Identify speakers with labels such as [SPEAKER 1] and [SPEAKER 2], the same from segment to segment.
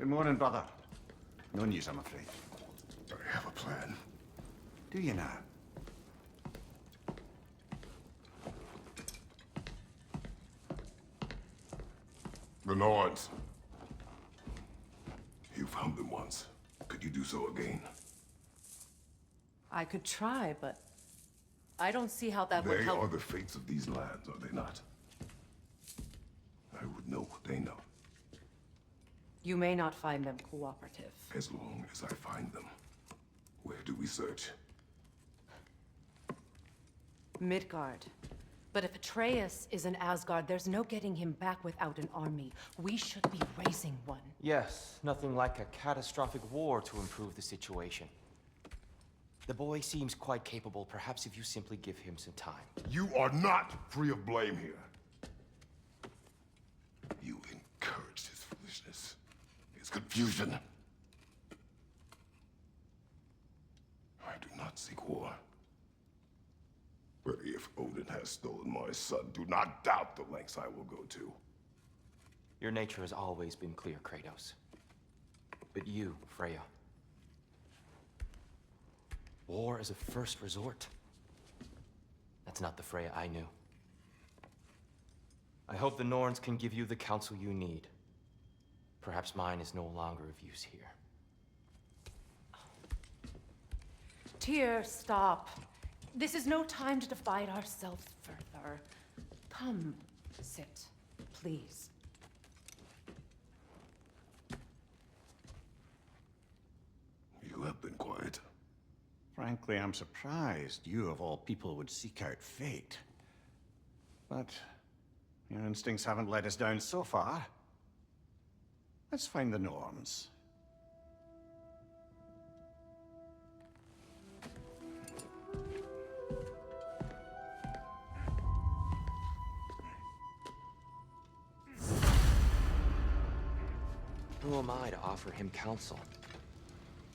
[SPEAKER 1] Good morning, brother. No news, I'm afraid.
[SPEAKER 2] I have a plan.
[SPEAKER 1] Do you now?
[SPEAKER 2] The Norns. You found them once. Could you do so again?
[SPEAKER 3] I could try, but I don't see how that would
[SPEAKER 2] They
[SPEAKER 3] help.
[SPEAKER 2] are the fates of these lands, are they not? I would know what they know,
[SPEAKER 3] You may not find them cooperative.
[SPEAKER 2] as long as I find them. Where do we search?
[SPEAKER 3] Midgard. But if Atreus is in Asgard, there's no getting him back without an army. We should be raising one.
[SPEAKER 4] Yes, nothing like a catastrophic war to improve the situation. The boy seems quite capable. Perhaps if you simply give him some time.
[SPEAKER 2] You are not free of blame here. You encouraged his foolishness, his confusion. I do not seek war. But if Odin has stolen my son, do not doubt the lengths I will go to.
[SPEAKER 4] Your nature has always been clear, Kratos. But you, Freya. War is a first resort. That's not the Freya I knew. I hope the Norns can give you the counsel you need. Perhaps mine is no longer of use here.
[SPEAKER 3] Tyr, stop. This is no time to divide ourselves further. Come, sit, please.
[SPEAKER 2] You have been quiet.
[SPEAKER 1] Frankly, I'm surprised you, of all people, would seek out fate. But your instincts haven't let us down so far. Let's find the Norns.
[SPEAKER 4] Who am I to offer him counsel?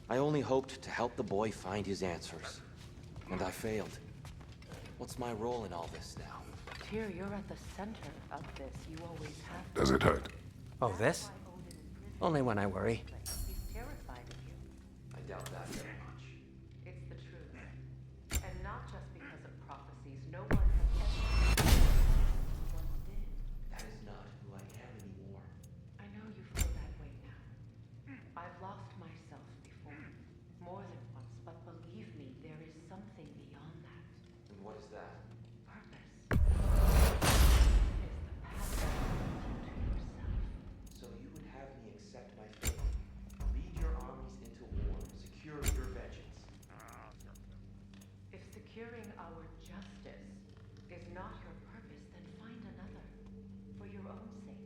[SPEAKER 4] I only hoped to help the boy find his answers. And I failed. What's my role in all this now?
[SPEAKER 3] Tyr, you're at the center of this. You always have been.
[SPEAKER 2] Does it hurt?
[SPEAKER 5] Oh, this? Only when I worry.
[SPEAKER 3] He's terrified of you.
[SPEAKER 4] I doubt that very much.
[SPEAKER 3] It's the truth. And not just because of prophecies. No one has ever once did.
[SPEAKER 4] That is not who I am anymore.
[SPEAKER 3] I know you feel that way now. I've lost myself before. More than once, but believe me, there is something beyond that.
[SPEAKER 4] And what is that?
[SPEAKER 3] Purpose. Is the path to yourself.
[SPEAKER 4] So you would have me accept my fate, lead your armies into war, secure your vengeance.
[SPEAKER 3] If securing our justice is not your purpose, then find another. For your own sake.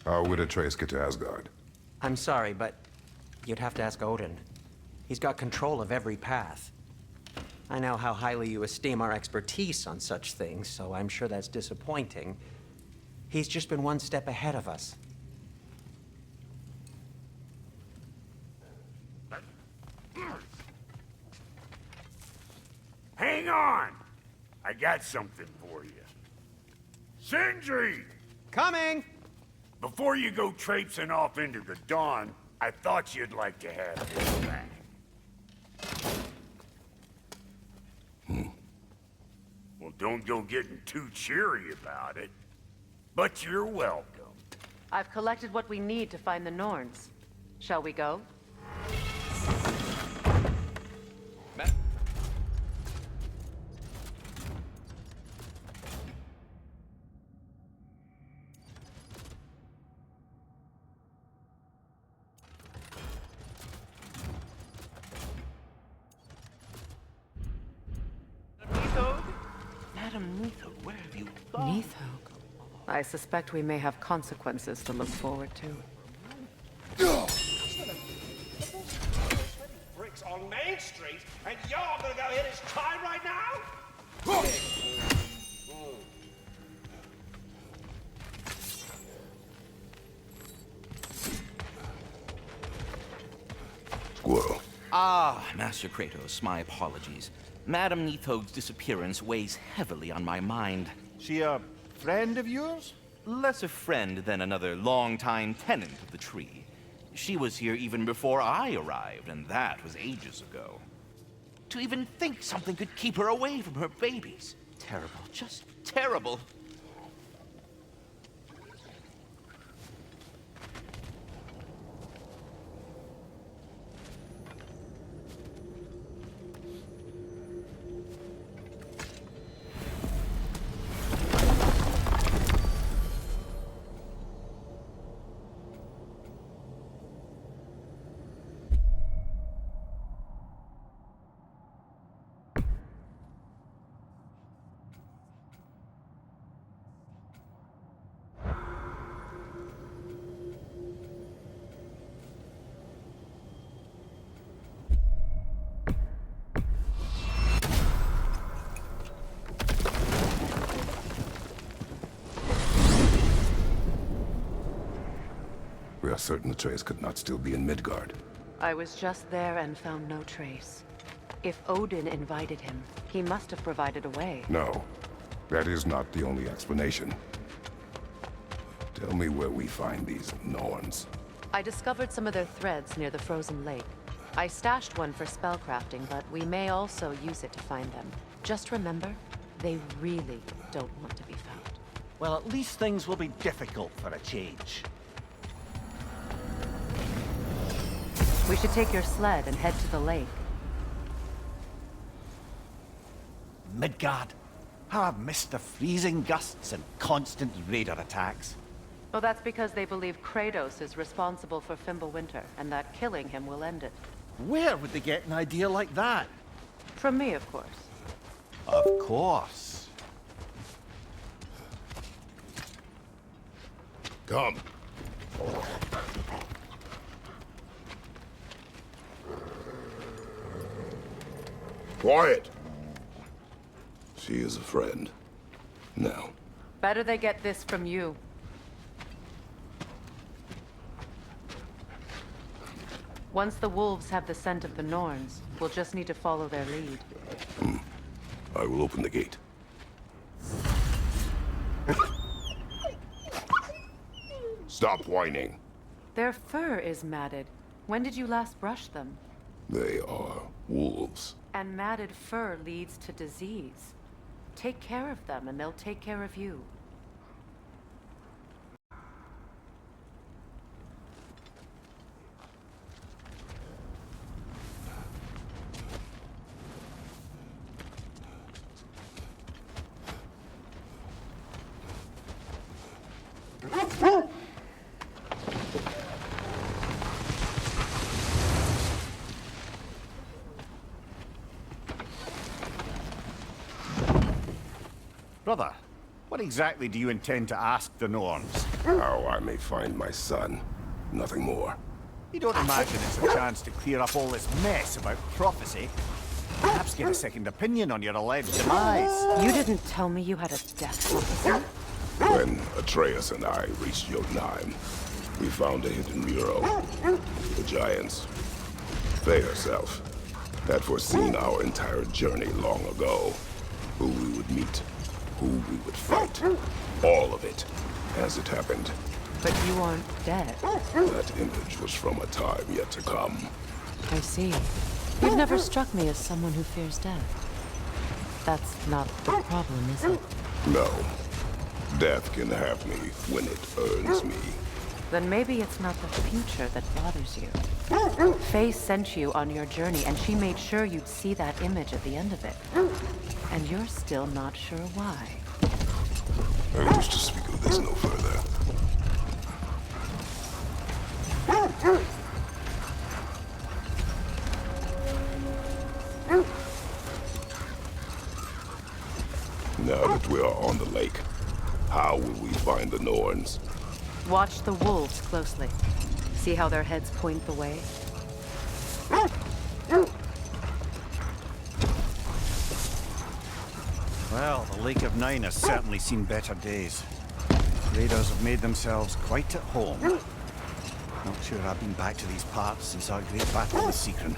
[SPEAKER 2] How would Atreus get to Asgard?
[SPEAKER 5] I'm sorry, but you'd have to ask Odin. He's got control of every path. I know how highly you esteem our expertise on such things, so I'm sure that's disappointing. He's just been one step ahead of us.
[SPEAKER 6] Hang on! I got something for you. Sindri!
[SPEAKER 5] Coming!
[SPEAKER 6] Before you go traipsing off into the dawn, I thought you'd like to have this back. Well, don't go getting too cheery about it. But you're welcome.
[SPEAKER 3] I've collected what we need to find the Norns. Shall we go?
[SPEAKER 6] Madam Neathog, where have you gone?
[SPEAKER 3] Neathog. I suspect we may have consequences to look forward to.
[SPEAKER 7] Bricks on Main Street, and you're gonna go hit his tie right now?
[SPEAKER 2] Squirrel.
[SPEAKER 8] Ah, Master Kratos, my apologies. Madam Neathog's disappearance weighs heavily on my mind.
[SPEAKER 1] She a friend of yours?
[SPEAKER 8] Less a friend than another longtime tenant of the tree. She was here even before I arrived, and that was ages ago. To even think something could keep her away from her babies. Terrible, just terrible.
[SPEAKER 2] We are certain Atreus could not still be in Midgard.
[SPEAKER 3] I was just there and found no trace. If Odin invited him, he must have provided a way.
[SPEAKER 2] No, that is not the only explanation. Tell me where we find these Norns.
[SPEAKER 3] I discovered some of their threads near the frozen lake. I stashed one for spellcrafting, but we may also use it to find them. Just remember, they really don't want to be found.
[SPEAKER 1] Well, at least things will be difficult for a change.
[SPEAKER 3] We should take your sled and head to the lake.
[SPEAKER 1] Midgard. How I've missed the freezing gusts and constant raider attacks.
[SPEAKER 3] Well, that's because they believe Kratos is responsible for Fimbulwinter, and that killing him will end it.
[SPEAKER 1] Where would they get an idea like that?
[SPEAKER 3] From me, of course.
[SPEAKER 1] Of course.
[SPEAKER 2] Come. Quiet! She is a friend. Now.
[SPEAKER 3] Better they get this from you. Once the wolves have the scent of the Norns, we'll just need to follow their lead.
[SPEAKER 2] I will open the gate. Stop whining.
[SPEAKER 3] Their fur is matted. When did you last brush them?
[SPEAKER 2] They are wolves.
[SPEAKER 3] And matted fur leads to disease. Take care of them, and they'll take care of you.
[SPEAKER 1] Brother, What exactly do you intend to ask the Norns?
[SPEAKER 2] How I may find my son. Nothing more.
[SPEAKER 1] You don't imagine it's a chance to clear up all this mess about prophecy? Perhaps get a second opinion on your alleged demise.
[SPEAKER 3] You didn't tell me you had a death prophecy.
[SPEAKER 2] When Atreus and I reached Jotunheim, we found a hidden mural. The giants, they herself, had foreseen our entire journey long ago. Who we would meet, who we would fight. All of it, as it happened.
[SPEAKER 3] But you aren't dead.
[SPEAKER 2] That image was from a time yet to come.
[SPEAKER 3] I see. You've never struck me as someone who fears death. That's not the problem, is it?
[SPEAKER 2] No. Death can have me when it earns me.
[SPEAKER 3] Then maybe it's not the future that bothers you. Faye sent you on your journey, and she made sure you'd see that image at the end of it. And you're still not sure why.
[SPEAKER 2] I wish to speak of this no further. Now that we are on the lake, how will we find the Norns?
[SPEAKER 3] Watch the wolves closely. See how their heads point the way?
[SPEAKER 1] Well, the Lake of Nine has certainly seen better days. Raiders have made themselves quite at home. Not sure I've been back to these parts since our great battle with Sigrun.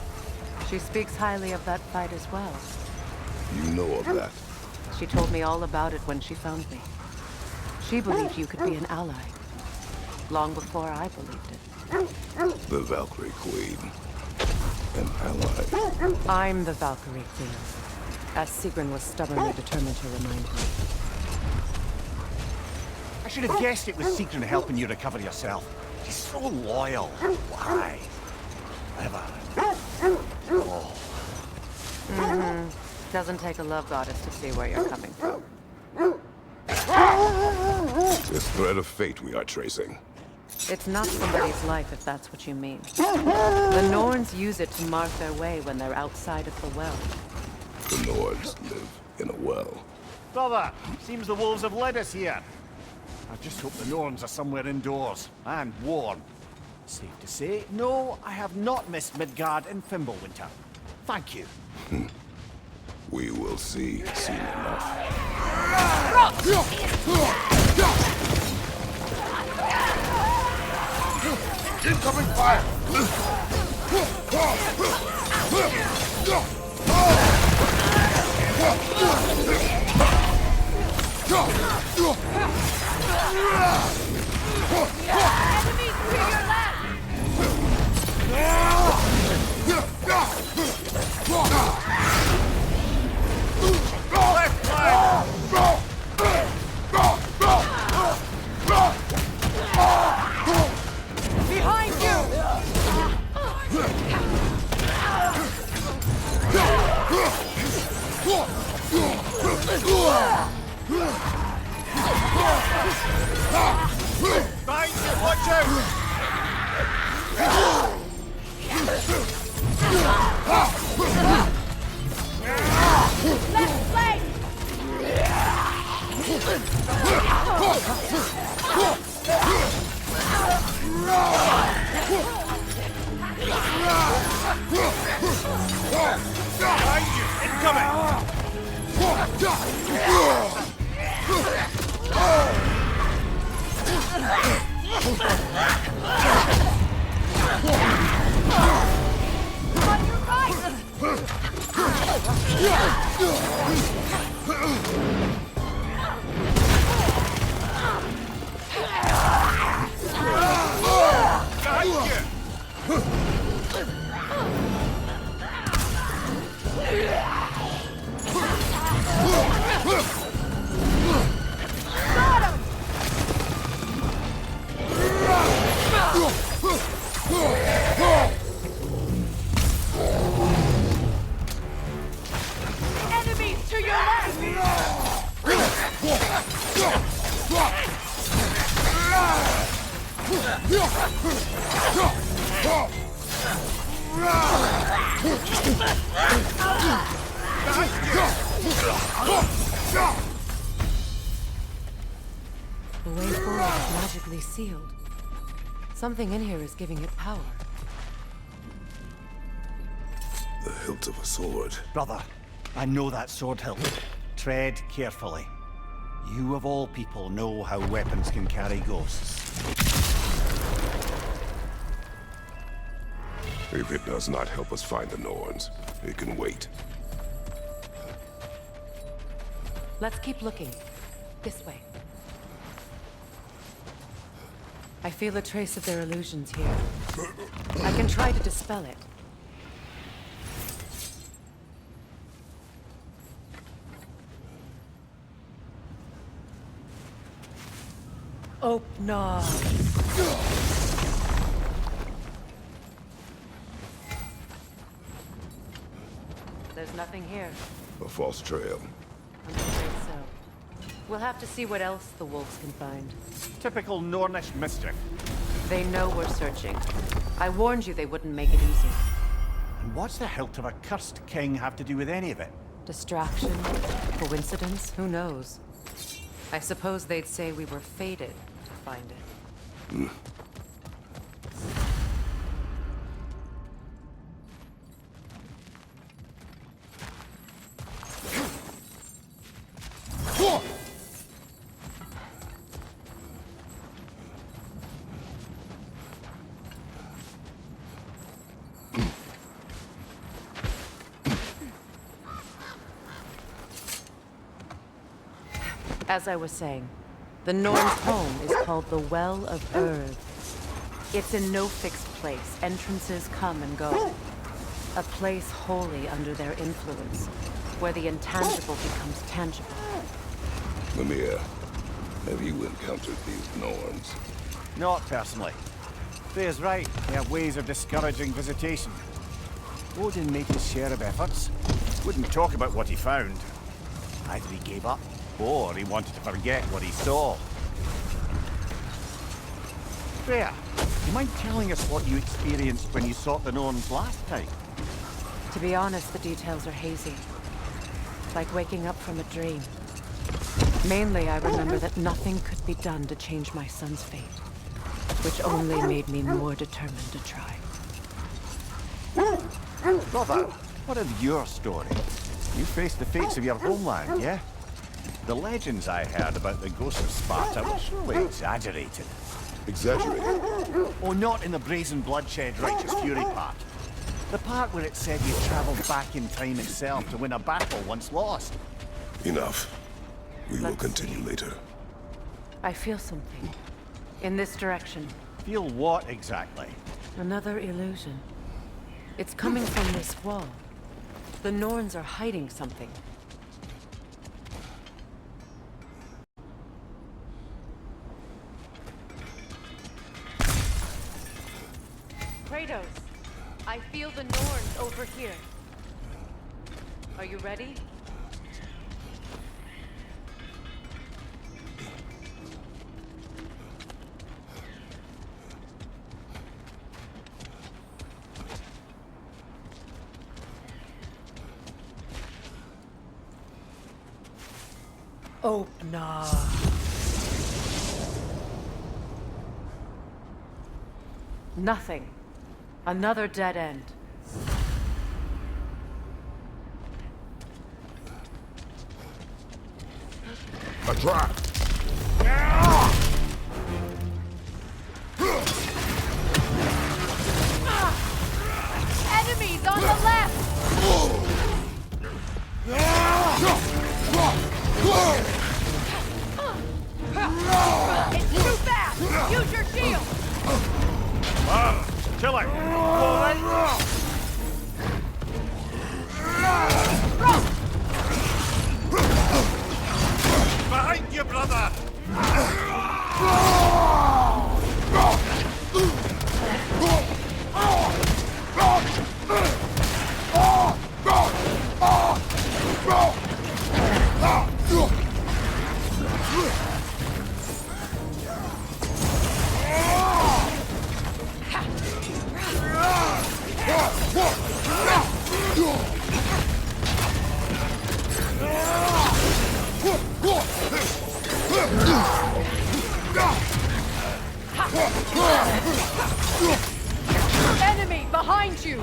[SPEAKER 3] She speaks highly of that fight as well.
[SPEAKER 2] You know of that.
[SPEAKER 3] She told me all about it when she found me. She believed you could be an ally. Long before I believed it.
[SPEAKER 2] The Valkyrie Queen. An ally.
[SPEAKER 3] I'm the Valkyrie Queen, as Sigrun was stubbornly determined to remind me.
[SPEAKER 1] I should have guessed it was Sigrun helping you recover yourself. She's so loyal. Why? Clever. Oh.
[SPEAKER 3] Doesn't take a love goddess to see where you're coming from.
[SPEAKER 2] This thread of fate we are tracing.
[SPEAKER 3] It's not somebody's life, if that's what you mean. The Norns use it to mark their way when they're outside of the well.
[SPEAKER 2] The Nords live in a well.
[SPEAKER 1] Brother, seems the wolves have led us here. I just hope the Norns are somewhere indoors, and warm. Safe to say, no, I have not missed Midgard in Fimbulwinter. Thank you.
[SPEAKER 2] We will see soon enough. Incoming fire!
[SPEAKER 9] Enemies to your left!
[SPEAKER 1] Left flank!
[SPEAKER 9] Behind you!
[SPEAKER 1] Behind you, watch out!
[SPEAKER 9] Left flank!
[SPEAKER 1] Behind you, incoming!
[SPEAKER 9] On your right!
[SPEAKER 1] Behind you!
[SPEAKER 9] Enemies to your left!
[SPEAKER 3] The way forward is magically sealed. Something in here is giving it power.
[SPEAKER 2] The hilt of a sword.
[SPEAKER 1] Brother, I know that sword hilt. Tread carefully. You of all people know how weapons can carry ghosts.
[SPEAKER 2] If it does not help us find the Norns, it can wait.
[SPEAKER 3] Let's keep looking. This way. I feel a trace of their illusions here. I can try to dispel it. Oh, no. There's nothing here.
[SPEAKER 2] A false trail.
[SPEAKER 3] I'm afraid so. We'll have to see what else the wolves can find.
[SPEAKER 1] Typical Nornish mischief.
[SPEAKER 3] They know we're searching. I warned you they wouldn't make it easy.
[SPEAKER 1] And what's the hilt of a cursed king have to do with any of it?
[SPEAKER 3] Distraction? Coincidence? Who knows? I suppose they'd say we were fated to find it. As I was saying, the Norn's home is called the Well of Earth. It's in no fixed place. Entrances come and go. A place wholly under their influence, where the intangible becomes tangible.
[SPEAKER 2] Mimir, have you encountered these Norns?
[SPEAKER 1] Not personally. Freya's right. They have ways of discouraging visitation. Odin made his share of efforts. Wouldn't talk about what he found. Either he gave up, or he wanted to forget what he saw. Freya, do you mind telling us what you experienced when you sought the Norns last time?
[SPEAKER 3] To be honest, the details are hazy. Like waking up from a dream. Mainly, I remember that nothing could be done to change my son's fate. Which only made me more determined to try.
[SPEAKER 1] Brother, what of your story? You faced the fates of your homeland, yeah? The legends I heard about the ghosts of Sparta were surely exaggerated.
[SPEAKER 2] Exaggerated?
[SPEAKER 1] Oh, not in the brazen bloodshed righteous fury part. The part where it said you traveled back in time itself to win a battle once lost.
[SPEAKER 2] Enough. We will
[SPEAKER 3] Let's
[SPEAKER 2] continue
[SPEAKER 3] see.
[SPEAKER 2] later.
[SPEAKER 3] I feel something. In this direction.
[SPEAKER 1] Feel what exactly?
[SPEAKER 3] Another illusion. It's coming from this wall. The Norns are hiding something. Kratos, I feel the Norns over here. Are you ready? Oh, no. Nothing. Another dead end.
[SPEAKER 2] A trap!
[SPEAKER 9] Enemies on the left! It's too fast! Use your shield!
[SPEAKER 1] Kill it! Behind you, brother!
[SPEAKER 9] Enemy behind you!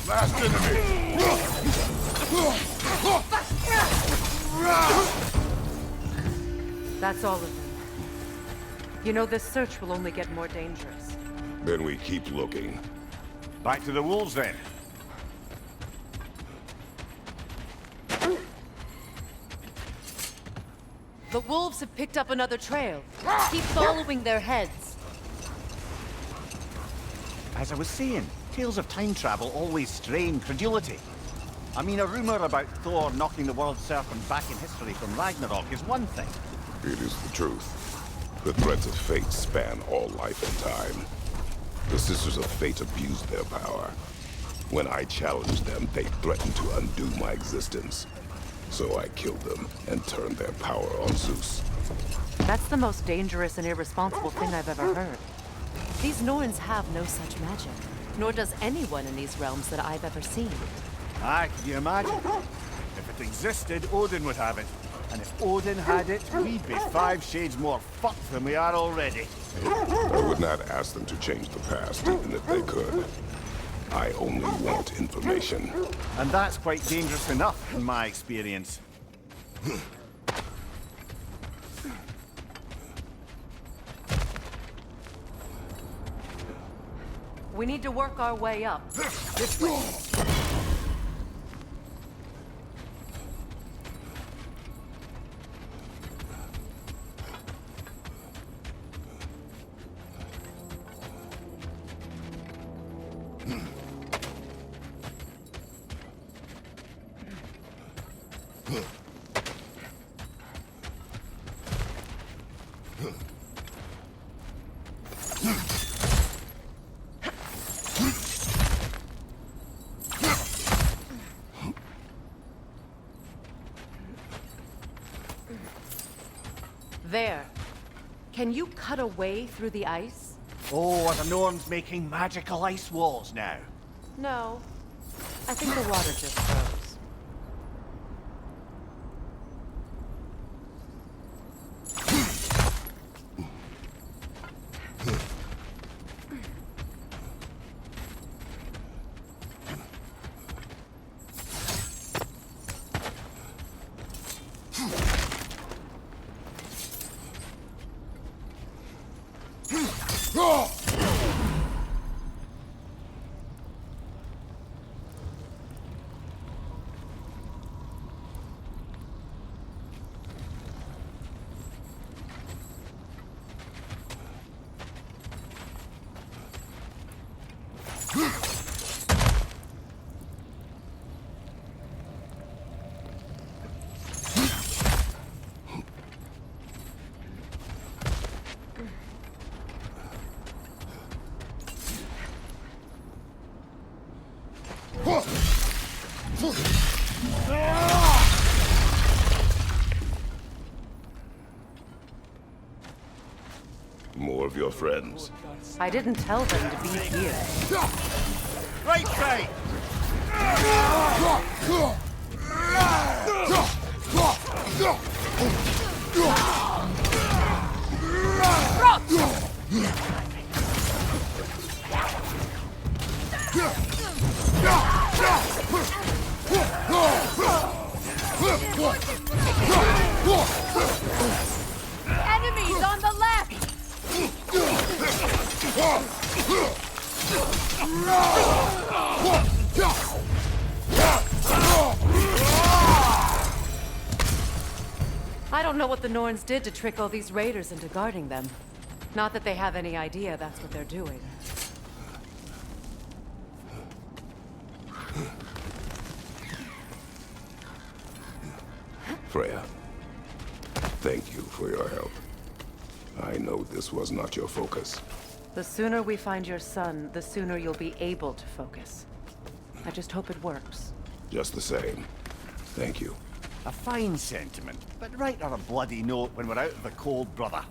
[SPEAKER 2] Last enemy!
[SPEAKER 3] That's all of them. You know, this search will only get more dangerous.
[SPEAKER 2] Then we keep looking.
[SPEAKER 1] Back to the wolves, then.
[SPEAKER 3] The wolves have picked up another trail. Keep following their heads.
[SPEAKER 1] As I was saying, tales of time travel always strain credulity. I mean, a rumor about Thor knocking the world serpent back in history from Ragnarok is one thing.
[SPEAKER 2] It is the truth. The threads of fate span all life and time. The Sisters of Fate abused their power. When I challenged them, they threatened to undo my existence. So I killed them and turned their power on Zeus.
[SPEAKER 3] That's the most dangerous and irresponsible thing I've ever heard. These Norns have no such magic, nor does anyone in these realms that I've ever seen.
[SPEAKER 1] Aye, can you imagine? If it existed, Odin would have it. And if Odin had it, we'd be 5 shades more fucked than we are already.
[SPEAKER 2] I would not ask them to change the past, even if they could. I only want information.
[SPEAKER 1] And that's quite dangerous enough, in my experience.
[SPEAKER 3] We need to work our way up. This way. There. Can you cut a way through the ice?
[SPEAKER 1] Oh, are the Norns making magical ice walls now?
[SPEAKER 3] No. I think the water just froze.
[SPEAKER 2] More of your friends.
[SPEAKER 3] I didn't tell them to be here.
[SPEAKER 1] Right side!
[SPEAKER 9] Enemies on the left!
[SPEAKER 3] I don't know what the Norns did to trick all these raiders into guarding them. Not that they have any idea that's what they're doing.
[SPEAKER 2] Freya, thank you for your help. I know this was not your focus.
[SPEAKER 3] The sooner we find your son, the sooner you'll be able to focus. I just hope it works.
[SPEAKER 2] Just the same, thank you.
[SPEAKER 1] A fine sentiment, but write her a bloody note when we're out of the cold, brother.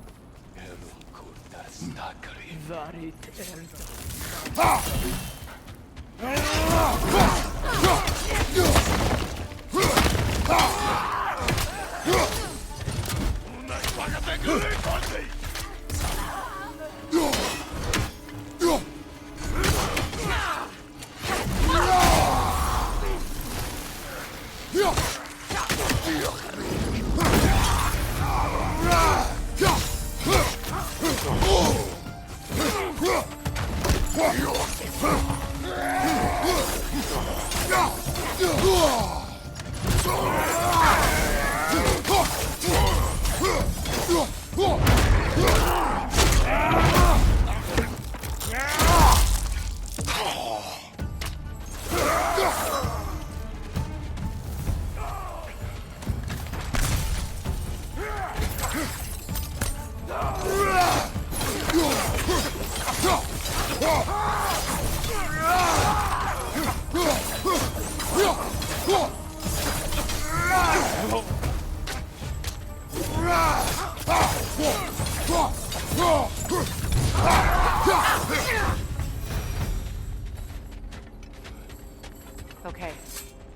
[SPEAKER 3] Okay,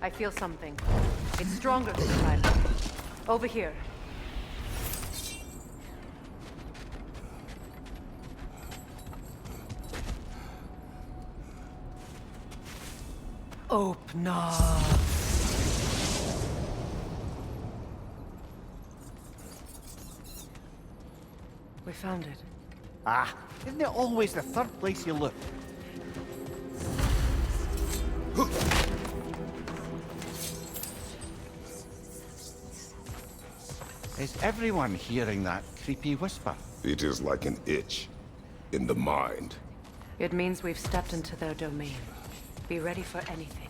[SPEAKER 3] I feel something. It's stronger this time. Over here. Open up. We found it.
[SPEAKER 1] Ah, isn't it always the third place you look? Is everyone hearing that creepy whisper?
[SPEAKER 2] It is like an itch in the mind.
[SPEAKER 3] It means we've stepped into their domain. Be ready for anything.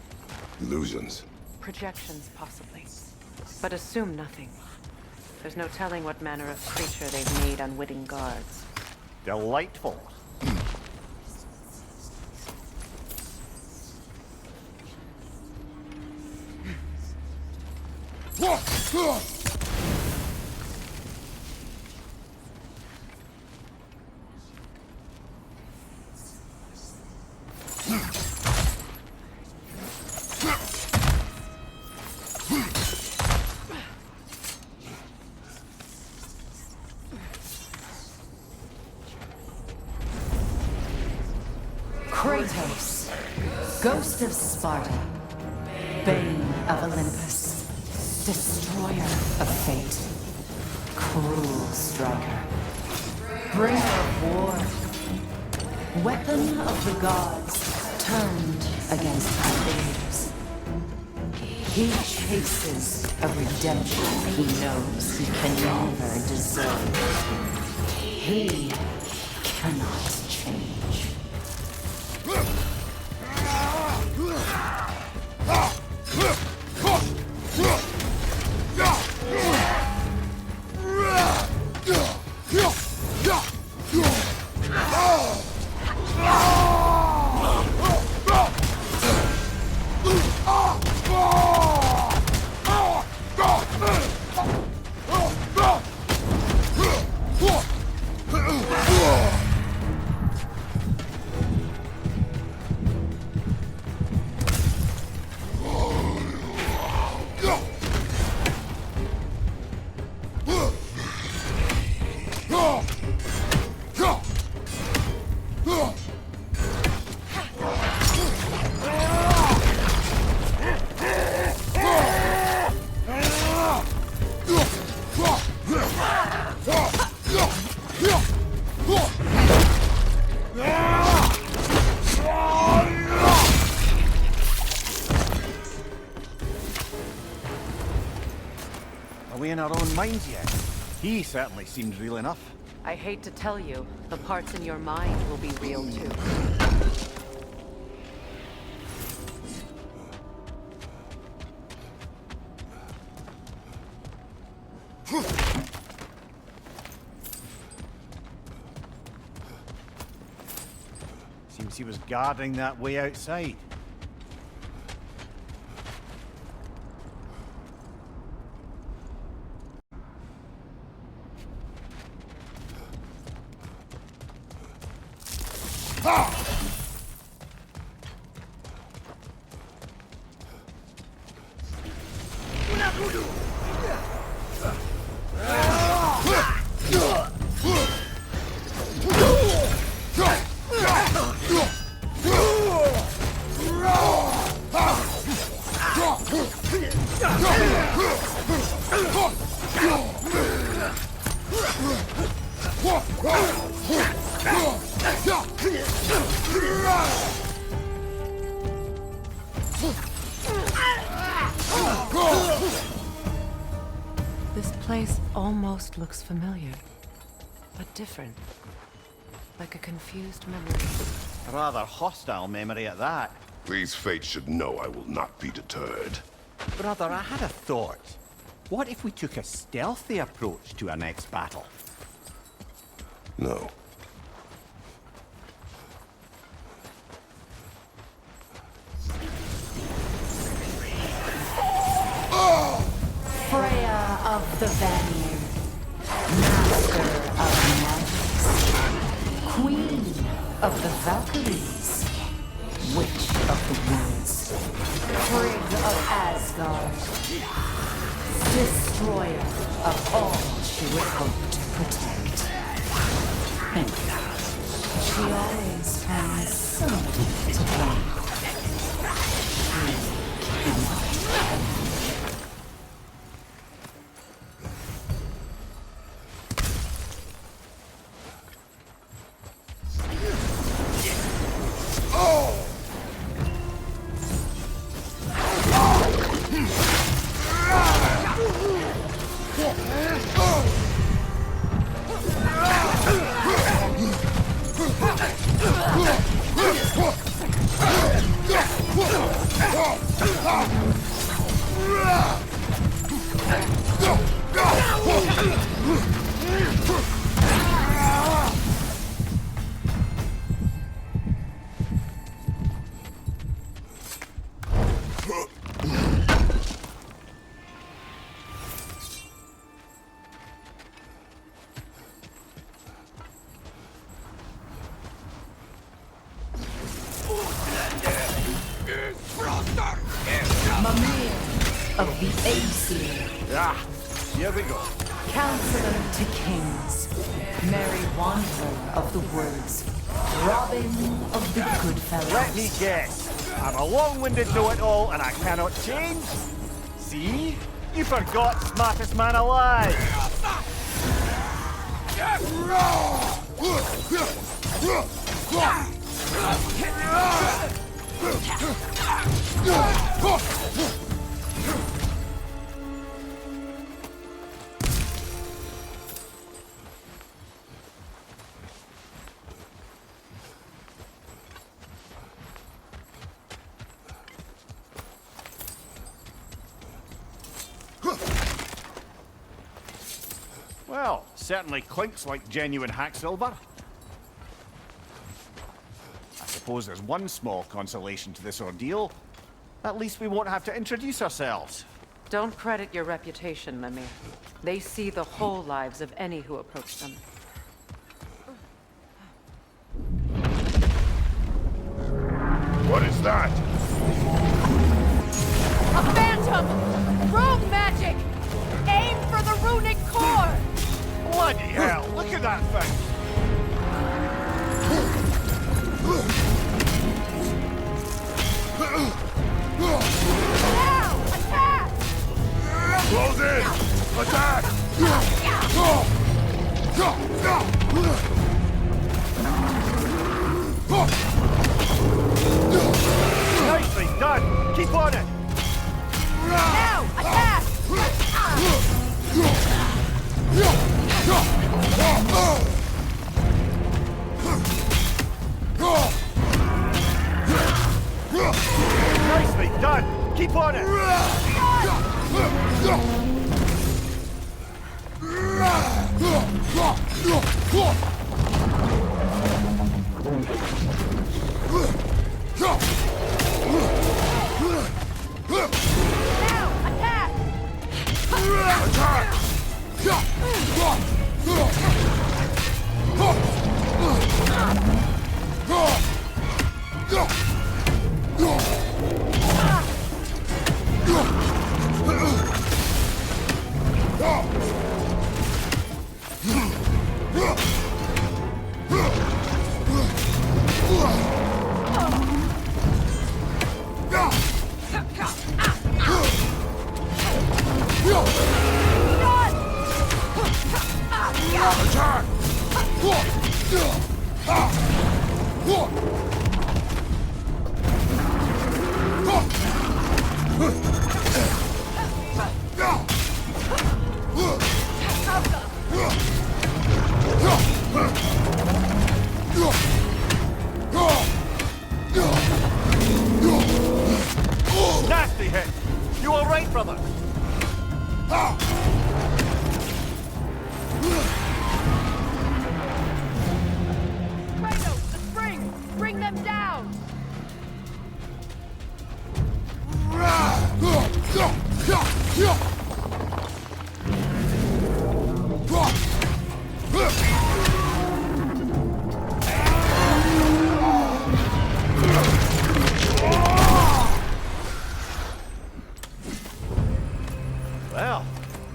[SPEAKER 2] Illusions.
[SPEAKER 3] Projections, possibly. But assume nothing. There's no telling what manner of creature they've made unwitting guards.
[SPEAKER 1] Delightful.
[SPEAKER 10] Kratos, Ghost of Sparta, Bane of Olympus, Destroyer of Fate, Cruel Striker, Bringer of War, Weapon of the Gods, turned against unbelievers. He chases a redemption he knows he can never deserve. He cannot change.
[SPEAKER 1] Are we in our own minds yet? He certainly seems real enough.
[SPEAKER 3] I hate to tell you, the parts in your mind will be real too.
[SPEAKER 1] Seems he was guarding that way outside.
[SPEAKER 3] This place almost looks familiar, but different. Like a confused memory.
[SPEAKER 1] A rather hostile memory at that.
[SPEAKER 2] These fates should know I will not be deterred.
[SPEAKER 1] Brother, I had a thought. What if we took a stealthy approach to our next battle?
[SPEAKER 2] No.
[SPEAKER 10] Freya of the Vanir, Master of Magics, Queen of the Valkyries, Witch of the Woods, Frigg of Asgard, Destroyer of all she would hope to protect. And she always finds somebody to blame. Of the Aesir.
[SPEAKER 1] Ah, here we go.
[SPEAKER 10] Counselor to kings, Merry Wanderer of the woods, Robin of the Goodfellows.
[SPEAKER 1] Let me guess. I'm a long-winded know-it-all and I cannot change? See? You forgot smartest man alive. Well, certainly clinks like genuine hack silver. I suppose there's one small consolation to this ordeal. At least we won't have to introduce ourselves.
[SPEAKER 3] Don't credit your reputation, Mimir. They see the whole lives of any who approach them.
[SPEAKER 2] What is that?
[SPEAKER 9] A phantom! Rogue magic! Aim for the runic core!
[SPEAKER 1] Bloody hell, look at that thing!
[SPEAKER 9] Now! Attack!
[SPEAKER 2] Close in! Attack!
[SPEAKER 1] Nicely done! Keep on it!
[SPEAKER 9] Now! Attack!
[SPEAKER 1] Keep on it! Nasty hit! You all right, brother?
[SPEAKER 9] Kratos, the spring! Bring them down!
[SPEAKER 1] Well,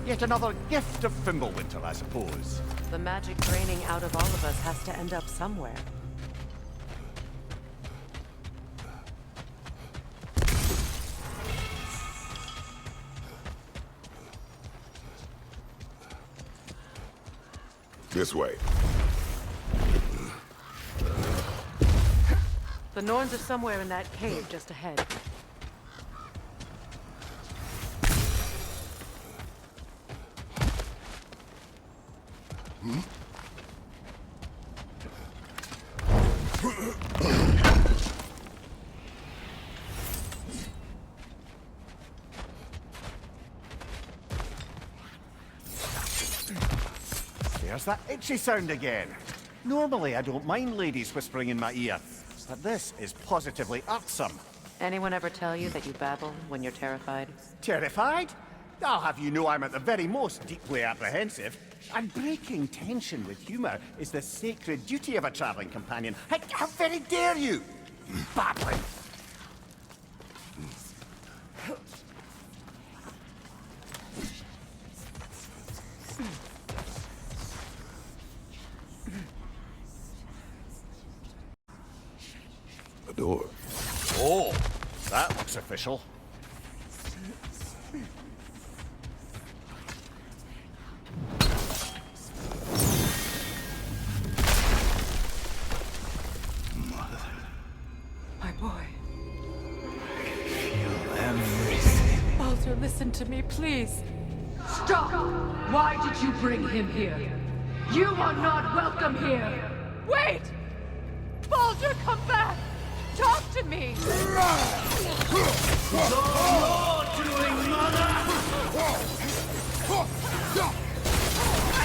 [SPEAKER 1] yet another gift of Fimbulwinter, I suppose.
[SPEAKER 3] The magic draining out of all of us has to end up somewhere.
[SPEAKER 2] This way.
[SPEAKER 3] The Norns are somewhere in that cave just ahead.
[SPEAKER 1] There's that itchy sound again. Normally, I don't mind ladies whispering in my ear, but this is positively irksome.
[SPEAKER 3] Anyone ever tell you that you babble when you're terrified?
[SPEAKER 1] Terrified? I'll have you know I'm at the very most deeply apprehensive. And breaking tension with humor is the sacred duty of a traveling companion. How very dare you? Babbling!
[SPEAKER 2] A door.
[SPEAKER 1] Oh, that looks official.
[SPEAKER 9] My boy. Everything. Baldur, listen to me, please.
[SPEAKER 11] Stop! Why did you bring him here? You are not welcome here!
[SPEAKER 9] Wait! Baldur, come back! Talk to me!
[SPEAKER 7] I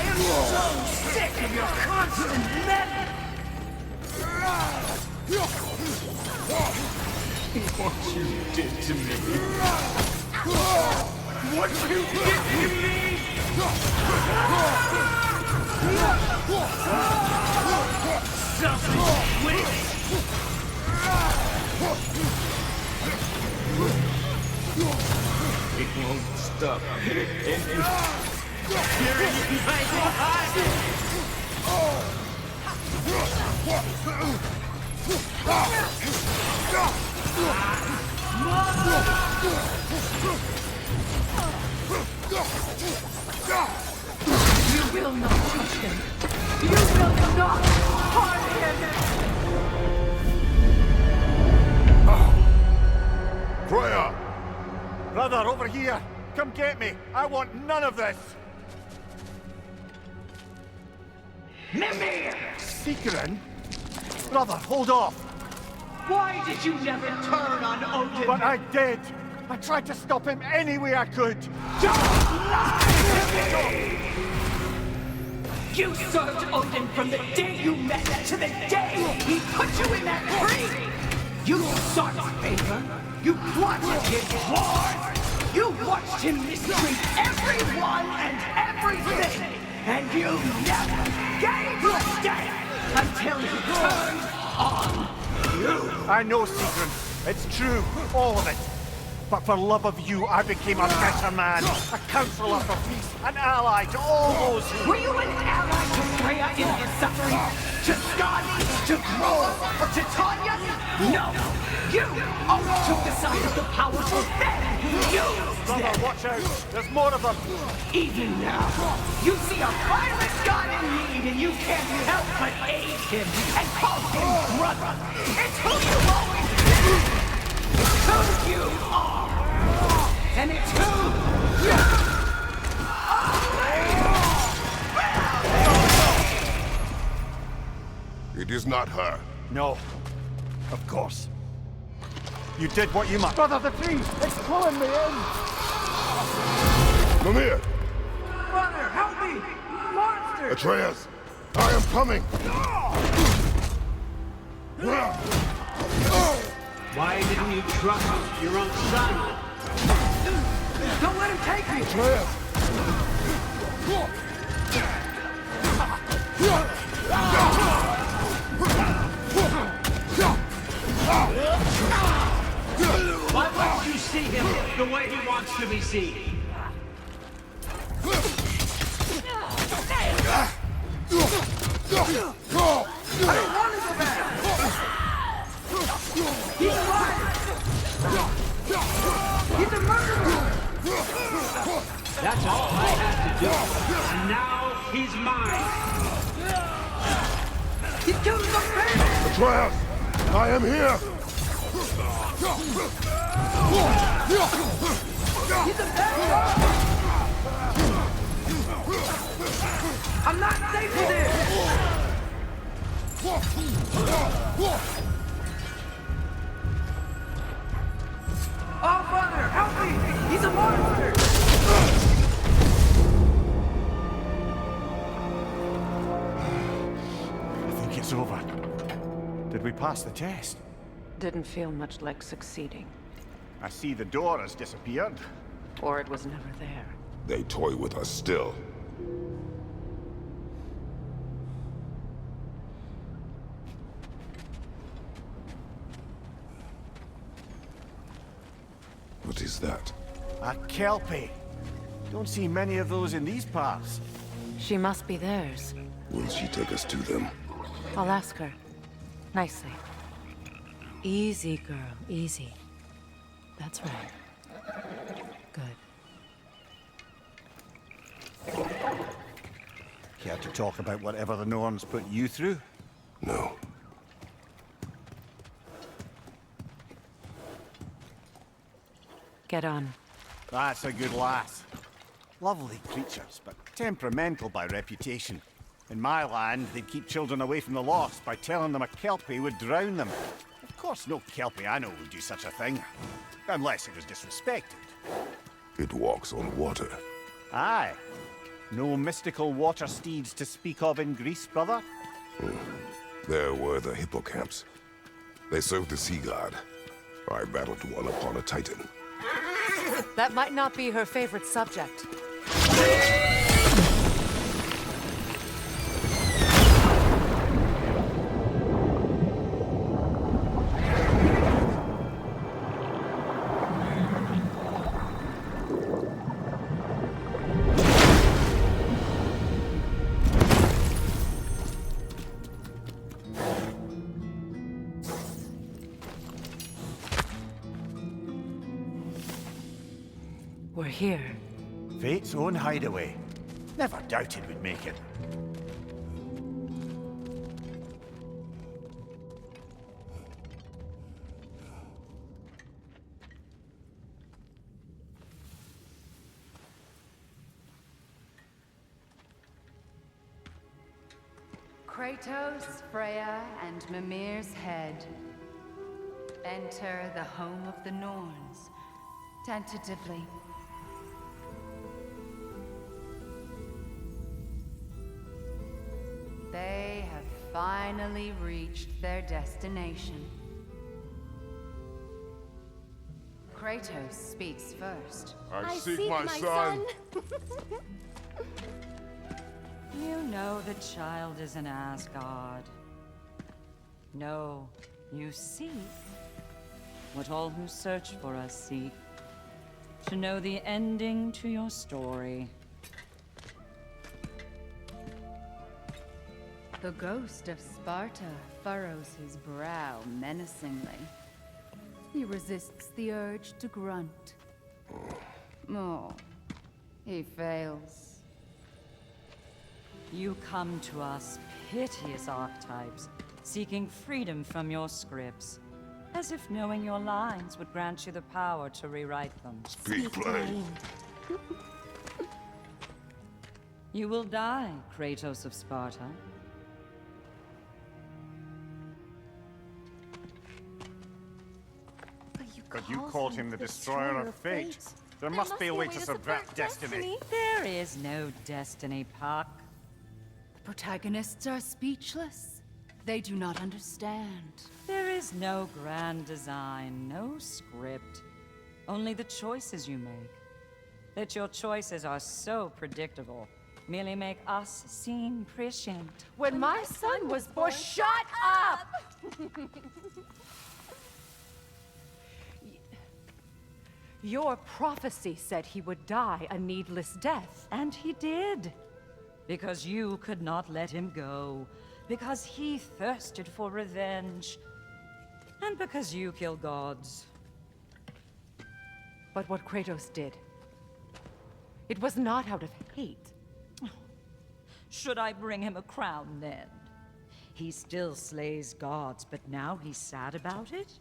[SPEAKER 7] am so sick of your constant meddling! What you did to me! What you did to me! Something witch! It won't stop. You're in my heart!
[SPEAKER 11] You will not touch him! You will not harm him!
[SPEAKER 2] Freya!
[SPEAKER 1] Brother, over here! Come get me! I want none of this!
[SPEAKER 7] Mimir!
[SPEAKER 1] Seekerin? Brother, hold off!
[SPEAKER 7] Why did you never turn on Odin?
[SPEAKER 1] But I did! I tried to stop him any way I could.
[SPEAKER 7] You served Odin from the day you met to the day he put you in that tree! You sought his favor, you plotted his wars, you watched him mistreat everyone and everything, and you never gave a damn until he turned on you!
[SPEAKER 1] I know, Sigrun. It's true, all of it. But for love of you, I became a better man, a counselor for peace, an ally to all those who...
[SPEAKER 7] Were you an ally to Freya in her suffering? To Skadi? To Gror? Or to Tanya? No! You always took the side of the powerful, then you
[SPEAKER 1] Brother, watch out! There's more of them!
[SPEAKER 7] Even now, you see a violent god in need and you can't help but aid him and call him brother! It's who you've always been! It's who you are! And it's who you
[SPEAKER 2] It is not her.
[SPEAKER 1] No. Of course. You did what you must. Brother, the tree! It's pulling me in!
[SPEAKER 2] Mimir!
[SPEAKER 7] Brother, help me! Monster!
[SPEAKER 2] Atreus! I am coming!
[SPEAKER 12] Why didn't you trust your own son?
[SPEAKER 7] Don't let him take me!
[SPEAKER 2] Atreus!
[SPEAKER 12] Why won't you see him the way he wants to be seen?
[SPEAKER 7] I don't want to go back! He's alive! He's a murderer!
[SPEAKER 12] That's all I have to do. And now he's mine.
[SPEAKER 7] He killed the man!
[SPEAKER 2] Atreus! I am here!
[SPEAKER 7] He's a bad guy! I'm not safe with him! Oh, brother, help me! He's a monster!
[SPEAKER 1] I think it's over. Did we pass the test?
[SPEAKER 3] Didn't feel much like succeeding.
[SPEAKER 1] I see the door has disappeared.
[SPEAKER 3] Or it was never there.
[SPEAKER 2] They toy with us still. What is that?
[SPEAKER 1] A Kelpie. Don't see many of those in these parts.
[SPEAKER 3] She must be theirs.
[SPEAKER 2] Will she take us to them?
[SPEAKER 3] I'll ask her. Nicely. Easy, girl. Easy. That's right. Good.
[SPEAKER 1] Care to talk about whatever the Norns put you through?
[SPEAKER 2] No.
[SPEAKER 3] Get on.
[SPEAKER 1] That's a good lass. Lovely creatures, but temperamental by reputation. In my land, they'd keep children away from the lost by telling them a Kelpie would drown them. Of course, no Kelpie I know would do such a thing. Unless it was disrespected.
[SPEAKER 2] It walks on water.
[SPEAKER 1] Aye. No mystical water steeds to speak of in Greece, brother?
[SPEAKER 2] There were the hippocamps. They served the sea god. I battled one upon a titan.
[SPEAKER 3] That might not be her favorite subject. We're here.
[SPEAKER 1] Fate's own hideaway. Never doubted we'd make it.
[SPEAKER 13] Kratos, Freya, and Mimir's head. Enter the home of the Norns. Tentatively. They have finally reached their destination. Kratos speaks first.
[SPEAKER 2] I seek my son.
[SPEAKER 10] You know the child is in Asgard. No, you seek what all who search for us seek. To know the ending to your story.
[SPEAKER 13] The ghost of Sparta furrows his brow menacingly. He resists the urge to grunt. Oh, he fails.
[SPEAKER 10] You come to us, piteous archetypes, seeking freedom from your scripts. As if knowing your lines would grant you the power to rewrite them.
[SPEAKER 2] Speak plain.
[SPEAKER 10] You will die, Kratos of Sparta.
[SPEAKER 1] But you called him the destroyer of fate. There must be a way to subvert destiny.
[SPEAKER 10] There is no destiny, Puck.
[SPEAKER 13] The protagonists are speechless. They do not understand.
[SPEAKER 10] There is no grand design, no script. Only the choices you make. That your choices are so predictable merely make us seem prescient.
[SPEAKER 9] When my son was born, shut up! Your prophecy said he would die a needless death.
[SPEAKER 10] And he did. Because you could not let him go. Because he thirsted for revenge. And because you kill gods.
[SPEAKER 9] But what Kratos did, it was not out of hate.
[SPEAKER 10] Should I bring him a crown then? He still slays gods, but now he's sad about it?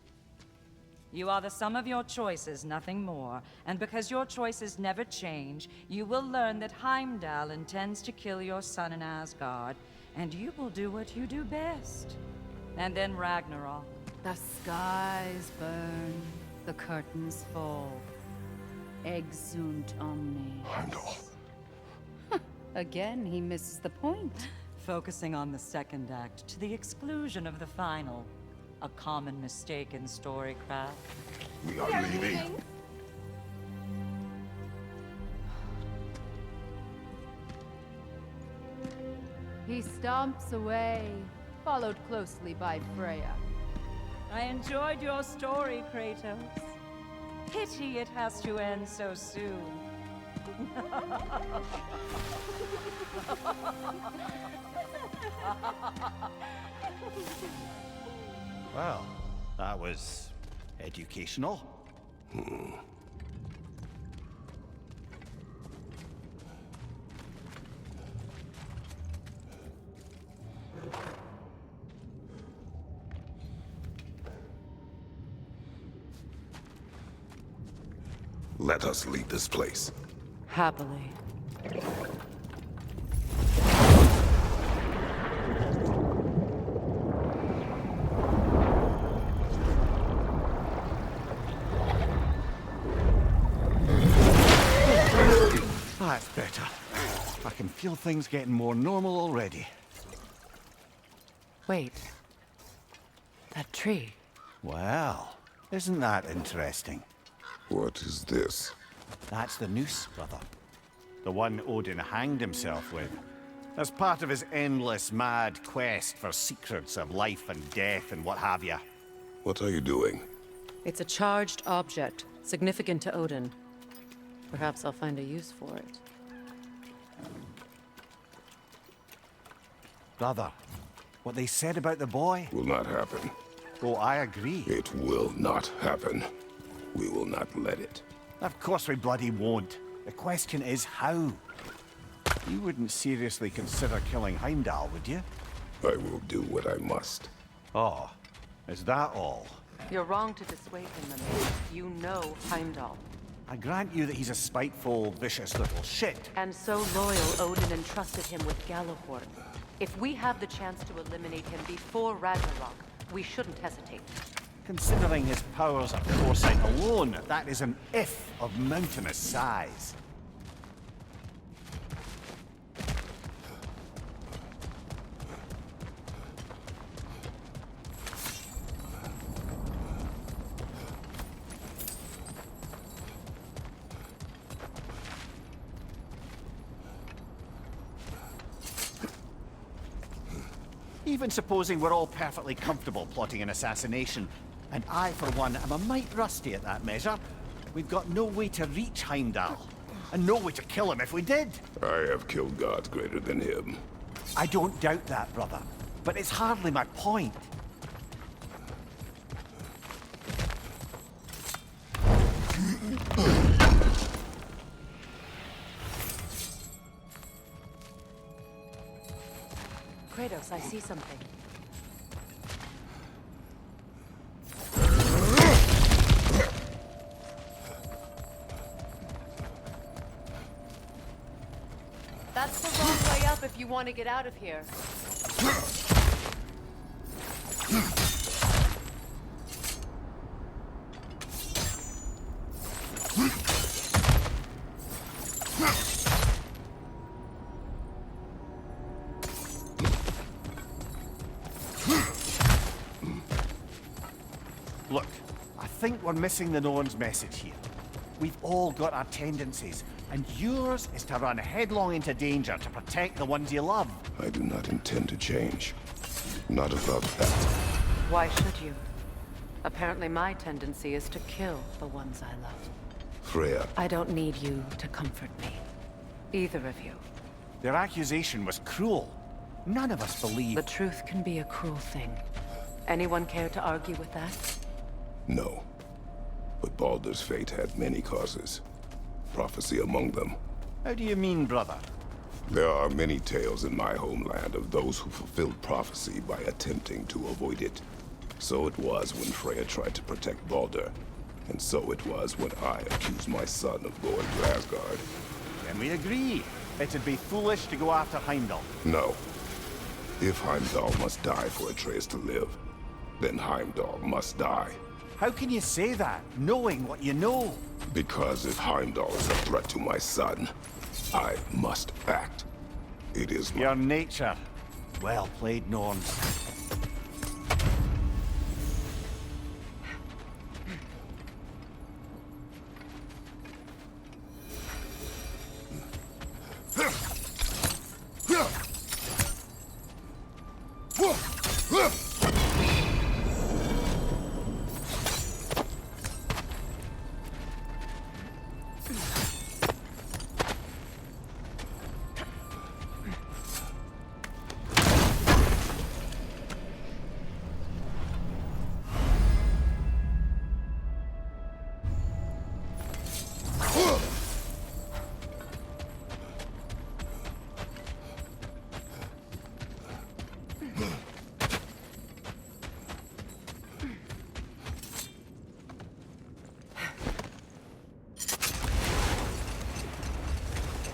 [SPEAKER 10] You are the sum of your choices, nothing more. And because your choices never change, you will learn that Heimdall intends to kill your son in Asgard, and you will do what you do best. And then Ragnarok.
[SPEAKER 13] The skies burn, the curtains fall. Exunt omnes.
[SPEAKER 2] Heimdall.
[SPEAKER 13] Again, he misses the point.
[SPEAKER 10] Focusing on the second act to the exclusion of the final. A common mistake in storycraft.
[SPEAKER 2] We are leaving.
[SPEAKER 13] He stomps away, followed closely by Freya.
[SPEAKER 10] I enjoyed your story, Kratos. Pity it has to end so soon.
[SPEAKER 1] Well, that was educational.
[SPEAKER 2] Let us leave this place.
[SPEAKER 3] Happily.
[SPEAKER 1] That's better. I can feel things getting more normal already.
[SPEAKER 3] Wait. That tree.
[SPEAKER 1] Well, isn't that interesting?
[SPEAKER 2] What is this?
[SPEAKER 1] That's the noose, brother. The one Odin hanged himself with. As part of his endless, mad quest for secrets of life and death and what have you.
[SPEAKER 2] What are you doing?
[SPEAKER 3] It's a charged object, significant to Odin. Perhaps I'll find a use for it.
[SPEAKER 1] Brother, what they said about the boy?
[SPEAKER 2] Will not happen.
[SPEAKER 1] Oh, I agree.
[SPEAKER 2] It will not happen. We will not let it.
[SPEAKER 1] Of course we bloody won't. The question is how? You wouldn't seriously consider killing Heimdall, would you?
[SPEAKER 2] I will do what I must.
[SPEAKER 1] Oh, is that all?
[SPEAKER 3] You're wrong to dissuade him, Mimir. You know Heimdall.
[SPEAKER 1] I grant you that he's a spiteful, vicious little shit.
[SPEAKER 3] And so loyal, Odin entrusted him with Gjallarhorn. If we have the chance to eliminate him before Ragnarok, we shouldn't hesitate.
[SPEAKER 1] Considering his powers of foresight alone, that is an if of mountainous size. Even supposing we're all perfectly comfortable plotting an assassination, and I, for one, am a mite rusty at that measure, we've got no way to reach Heimdall, and no way to kill him if we did.
[SPEAKER 2] I have killed gods greater than him.
[SPEAKER 1] I don't doubt that, brother, but it's hardly my point.
[SPEAKER 3] Kratos, I see something. That's the wrong way up if you want to get out of here.
[SPEAKER 1] Look, I think we're missing the Norn's message here. We've all got our tendencies, and yours is to run headlong into danger to protect the ones you love.
[SPEAKER 2] I do not intend to change. Not about that.
[SPEAKER 3] Why should you? Apparently my tendency is to kill the ones I love.
[SPEAKER 2] Freya,
[SPEAKER 3] I don't need you to comfort me. Either of you.
[SPEAKER 1] Their accusation was cruel. None of us believe...
[SPEAKER 3] The truth can be a cruel thing. Anyone care to argue with that?
[SPEAKER 2] no. But Baldur's fate had many causes. Prophecy among them.
[SPEAKER 1] How do you mean, brother?
[SPEAKER 2] There are many tales in my homeland of those who fulfilled prophecy by attempting to avoid it. So it was when Freya tried to protect Baldur. And so it was when I accused my son of going to Asgard.
[SPEAKER 1] Then we agree. It'd be foolish to go after Heimdall.
[SPEAKER 2] No. If Heimdall must die for Atreus to live, then Heimdall must die.
[SPEAKER 1] How can you say that, knowing what you know?
[SPEAKER 2] Because if Heimdall is a threat to my son, I must act. It is my...
[SPEAKER 1] Your nature. Well played, Norns.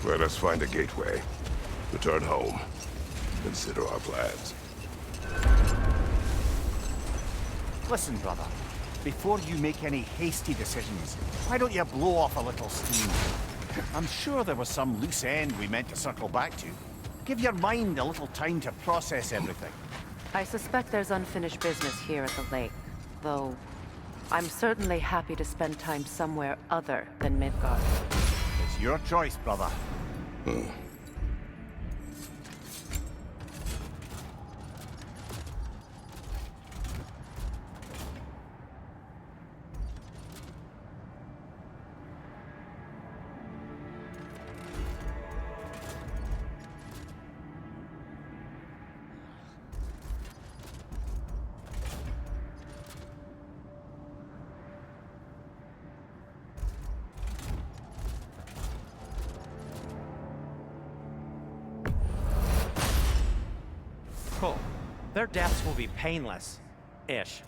[SPEAKER 2] Let us find a gateway. Return home. Consider our plans.
[SPEAKER 1] Listen, brother. Before you make any hasty decisions, why don't you blow off a little steam? I'm sure there was some loose end we meant to circle back to. Give your mind a little time to process everything.
[SPEAKER 3] I suspect there's unfinished business here at the lake, though I'm certainly happy to spend time somewhere other than Midgard.
[SPEAKER 1] It's your choice, brother.
[SPEAKER 5] Cool. Their deaths will be painless. Ish.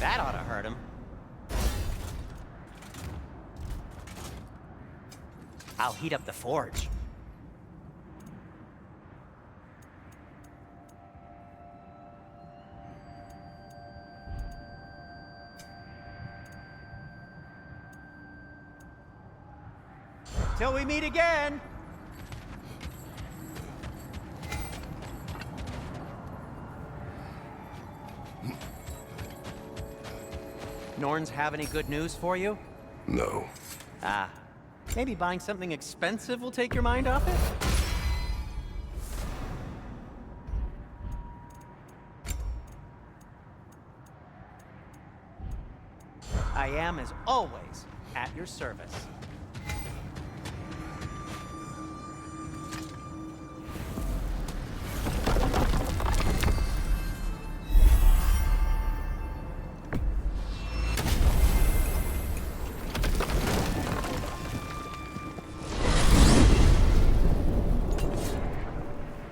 [SPEAKER 5] That ought to hurt him. I'll heat up the forge. Till we meet again! Norns have any good news for you?
[SPEAKER 2] No.
[SPEAKER 5] Ah, maybe buying something expensive will take your mind off it? I am, as always, at your service.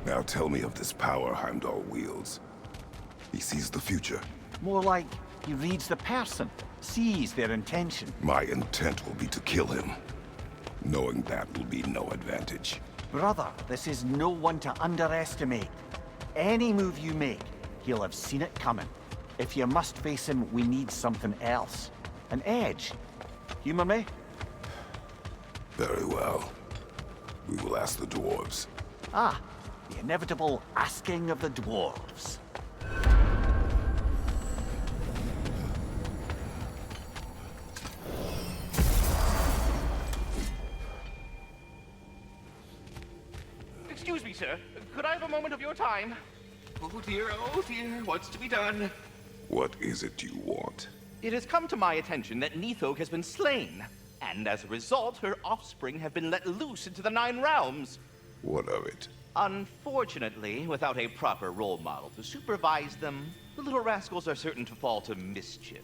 [SPEAKER 2] Now tell me of this power Heimdall wields. He sees the future.
[SPEAKER 1] More like he reads the person, sees their intention.
[SPEAKER 2] My intent will be to kill him. Knowing that will be no advantage.
[SPEAKER 1] Brother, this is no one to underestimate. Any move you make, he'll have seen it coming. If you must face him, we need something else. An edge. Humor me?
[SPEAKER 2] Very well. We will ask the dwarves.
[SPEAKER 1] Ah, the inevitable asking of the dwarves.
[SPEAKER 8] Excuse me, sir. Could I have a moment of your time? Oh dear, what's to be done?
[SPEAKER 2] What is it you want?
[SPEAKER 8] It has come to my attention that Nithog has been slain, and as a result, her offspring have been let loose into the Nine Realms.
[SPEAKER 2] What of it?
[SPEAKER 8] Unfortunately, without a proper role model to supervise them, the little rascals are certain to fall to mischief.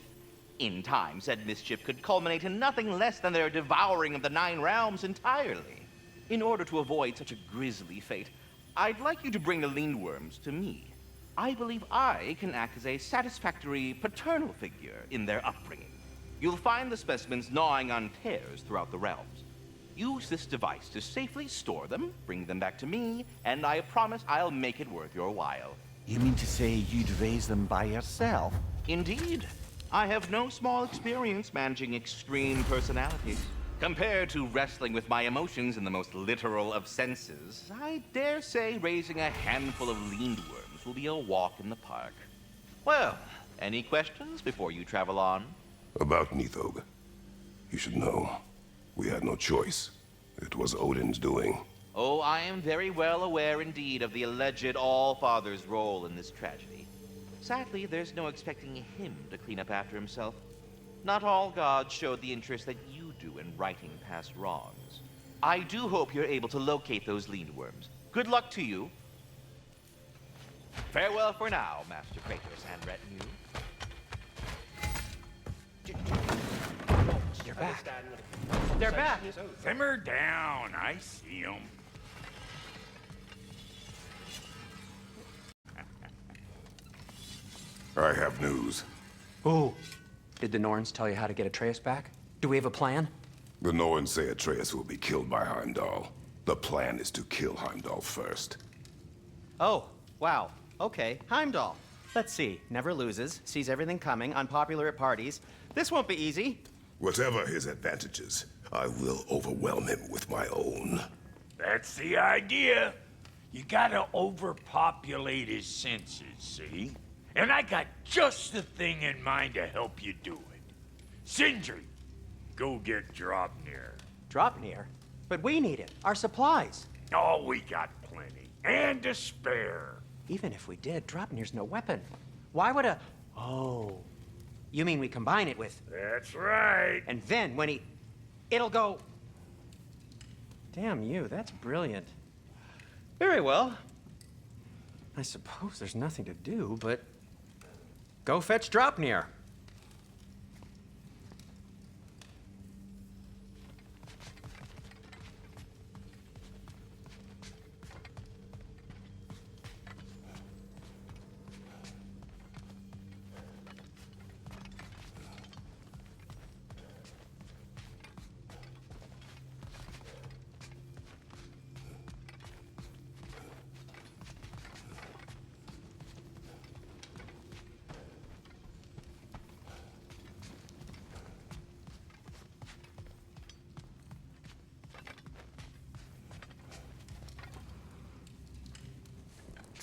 [SPEAKER 8] In time, said mischief could culminate in nothing less than their devouring of the Nine Realms entirely. In order to avoid such a grisly fate, I'd like you to bring the Lindworms to me. I believe I can act as a satisfactory paternal figure in their upbringing. You'll find the specimens gnawing on tears throughout the realms. Use this device to safely store them, bring them back to me, and I promise I'll make it worth your while.
[SPEAKER 1] You mean to say you'd raise them by yourself?
[SPEAKER 8] Indeed. I have no small experience managing extreme personalities. Compared to wrestling with my emotions in the most literal of senses, I dare say raising a handful of Lindworms will be a walk in the park. Well, any questions before you travel on?
[SPEAKER 2] About Nithog. You should know. We had no choice. It was Odin's doing.
[SPEAKER 8] Oh, I am very well aware indeed of the alleged All-Father's role in this tragedy. Sadly, there's no expecting him to clean up after himself. Not all gods showed the interest that you do in righting past wrongs. I do hope you're able to locate those Lindworms. Good luck to you. Farewell for now, Master Kratos and retinue.
[SPEAKER 5] You're back. They're back.
[SPEAKER 6] Simmer down. I see them.
[SPEAKER 2] I have news.
[SPEAKER 5] Ooh. Did the Norns tell you how to get Atreus back? Do we have a plan?
[SPEAKER 2] The Norns say Atreus will be killed by Heimdall. The plan is to kill Heimdall first.
[SPEAKER 5] Oh, wow. Okay, Heimdall. Let's see. Never loses, sees everything coming, unpopular at parties. This won't be easy.
[SPEAKER 2] Whatever his advantages, I will overwhelm him with my own.
[SPEAKER 6] That's the idea. You gotta overpopulate his senses, see? And I got just the thing in mind to help you do it. Sindri, go get Draupnir.
[SPEAKER 5] Draupnir? But we need it. Our supplies.
[SPEAKER 6] Oh, we got plenty. And to spare.
[SPEAKER 5] Even if we did, Draupnir's no weapon. Why would a... Oh. You mean we combine it with...
[SPEAKER 6] That's right.
[SPEAKER 5] And then when he... It'll go... Damn you, that's brilliant. Very well. I suppose there's nothing to do, but... Go fetch Draupnir.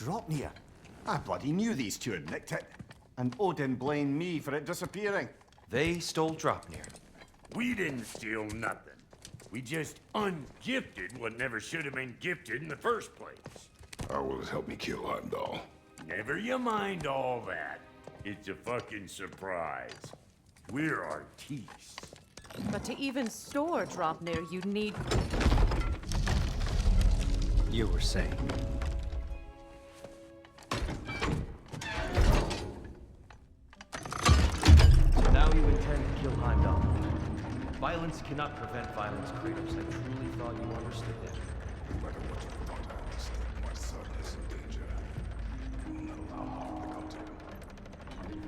[SPEAKER 1] Draupnir. I bloody knew these two had nicked it. And Odin blamed me for it disappearing.
[SPEAKER 4] They stole Draupnir.
[SPEAKER 6] We didn't steal nothing. We just ungifted what never should have been gifted in the first place.
[SPEAKER 2] How will it help me kill Heimdall?
[SPEAKER 6] Never you mind all that. It's a fucking surprise. We're artistes.
[SPEAKER 3] But to even store Draupnir, you'd need...
[SPEAKER 5] You were saying.
[SPEAKER 4] So now you intend to kill Heimdall. Violence cannot prevent violence, Kratos. I truly thought you understood that.
[SPEAKER 2] No matter what you thought I understood, my son is in danger. I will not allow harm to come to him.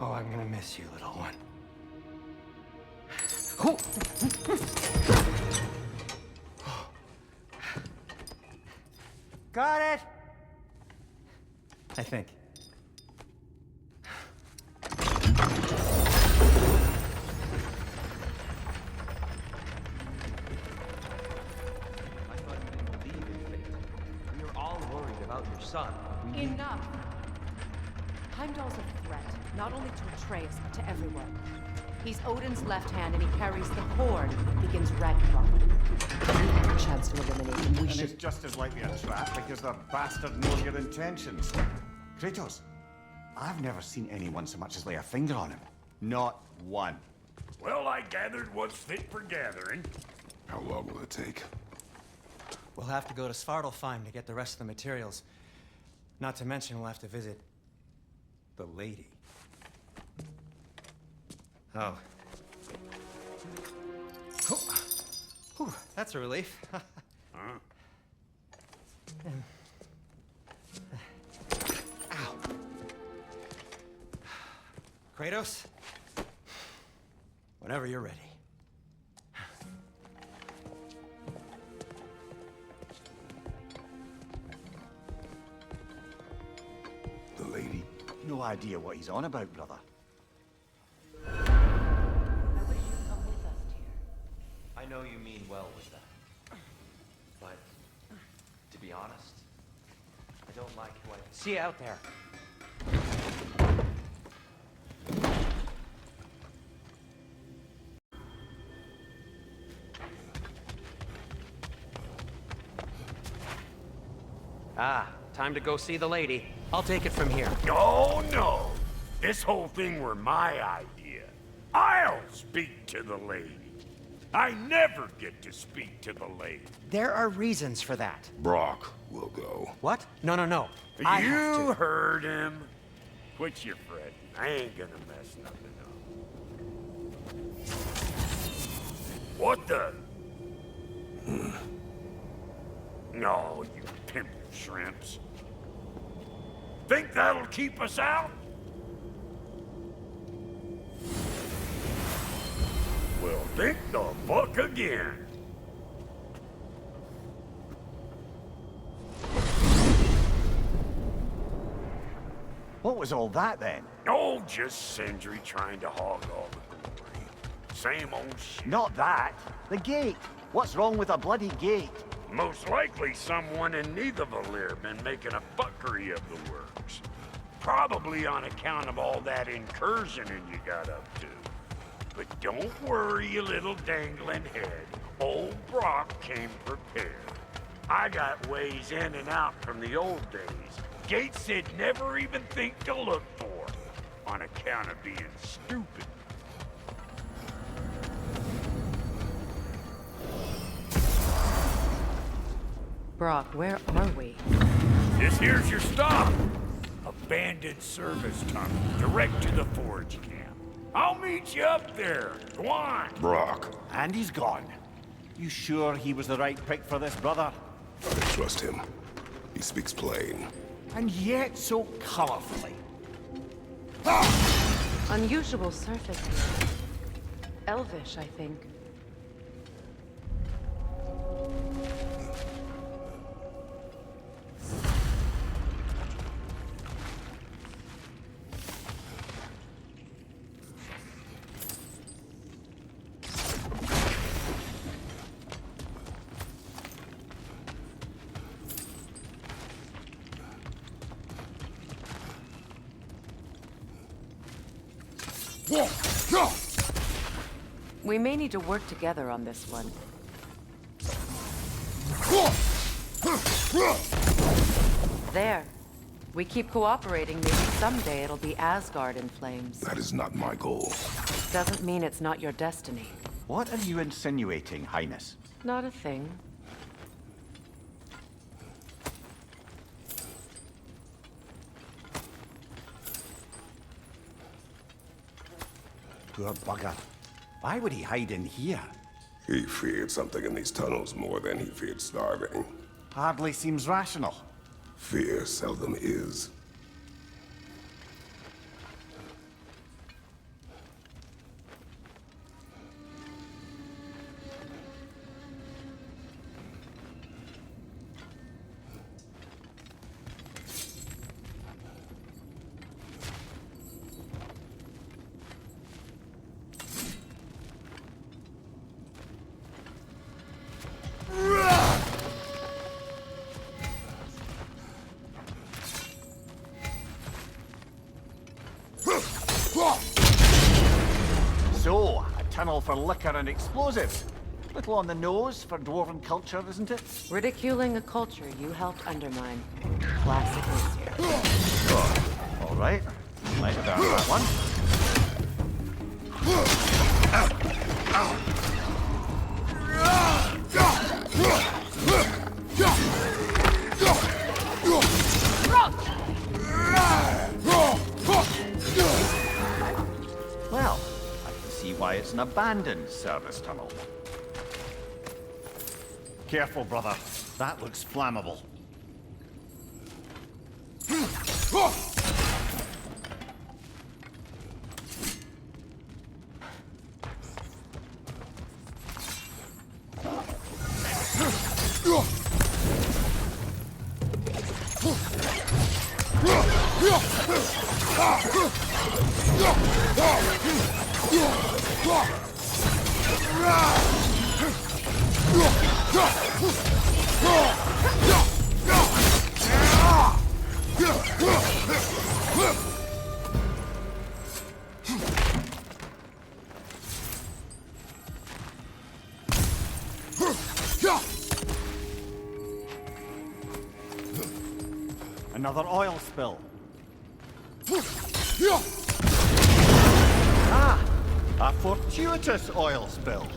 [SPEAKER 5] Oh, I'm gonna miss you, little one. Got it! I think.
[SPEAKER 4] I thought you didn't believe in fate. We were all worried about your son.
[SPEAKER 3] Enough! Heimdall's a threat, not only to Atreus, but to everyone. He's Odin's left hand, and he carries the horn that begins Ragnarok. We have a chance to eliminate him. We
[SPEAKER 1] And
[SPEAKER 3] should...
[SPEAKER 1] it's just as likely a trap because the bastard knows your intentions. Kratos, I've never seen anyone so much as lay a finger on him. Not one.
[SPEAKER 6] Well, I gathered what's fit for gathering.
[SPEAKER 2] How long will it take?
[SPEAKER 5] We'll have to go to Svartalfheim to get the rest of the materials. Not to mention we'll have to visit the lady. Oh. Whew, that's a relief.
[SPEAKER 6] Huh?
[SPEAKER 5] Ow. Kratos? Whenever you're ready.
[SPEAKER 2] The lady?
[SPEAKER 1] No idea what he's on about, brother.
[SPEAKER 3] I wish you'd come with us, dear.
[SPEAKER 4] I know you mean well with that. But, to be honest, I don't like who I...
[SPEAKER 5] See you out there. Ah, time to go see the lady. I'll take it from here.
[SPEAKER 6] Oh, no. This whole thing were my idea. I'll speak to the lady. I never get to speak to the lady.
[SPEAKER 5] There are reasons for that.
[SPEAKER 2] Brock will go.
[SPEAKER 5] What? No, no, no. I have
[SPEAKER 6] You
[SPEAKER 5] to.
[SPEAKER 6] heard him. Quit your fretting. I ain't gonna mess nothing up. What the? No, you pimple shrimps. Think that'll keep us out? Well, think the fuck again.
[SPEAKER 1] What was all that then?
[SPEAKER 6] Oh, just Sindri trying to hog all the glory. Same old shit.
[SPEAKER 1] Not that. The gate. What's wrong with a bloody gate?
[SPEAKER 6] Most likely someone in Nidavellir been making a fuckery of the works. Probably on account of all that incursioning you got up to. But don't worry, you little dangling head. Old Brock came prepared. I got ways in and out from the old days. Gates said never even think to look for, on account of being stupid.
[SPEAKER 3] Brock, where are we?
[SPEAKER 6] This here's your stop. Abandoned service tunnel, direct to the forge camp. I'll meet you up there. Go on.
[SPEAKER 2] Brock,
[SPEAKER 1] And he's gone. You sure he was the right pick for this, brother?
[SPEAKER 2] I trust him. He speaks plain.
[SPEAKER 1] And yet so colorfully.
[SPEAKER 3] Unusual surface here. Elvish, I think. We may need to work together on this one. There. We keep cooperating, maybe someday it'll be Asgard in flames.
[SPEAKER 2] That is not my goal.
[SPEAKER 3] Doesn't mean it's not your destiny.
[SPEAKER 1] What are you insinuating, Highness?
[SPEAKER 3] Not a thing.
[SPEAKER 1] Poor bugger. Why would he hide in here?
[SPEAKER 2] He feared something in these tunnels more than he feared starving.
[SPEAKER 1] Hardly seems rational.
[SPEAKER 2] Fear seldom is.
[SPEAKER 1] So, a tunnel for liquor and explosives. Little on the nose for dwarven culture, isn't it?
[SPEAKER 3] Ridiculing a culture you helped undermine. Classic here.
[SPEAKER 1] All right. Let down that one. Well, I can see why it's an abandoned service tunnel. Careful, brother. That looks flammable. Another oil spill. Ah! A fortuitous oil spill.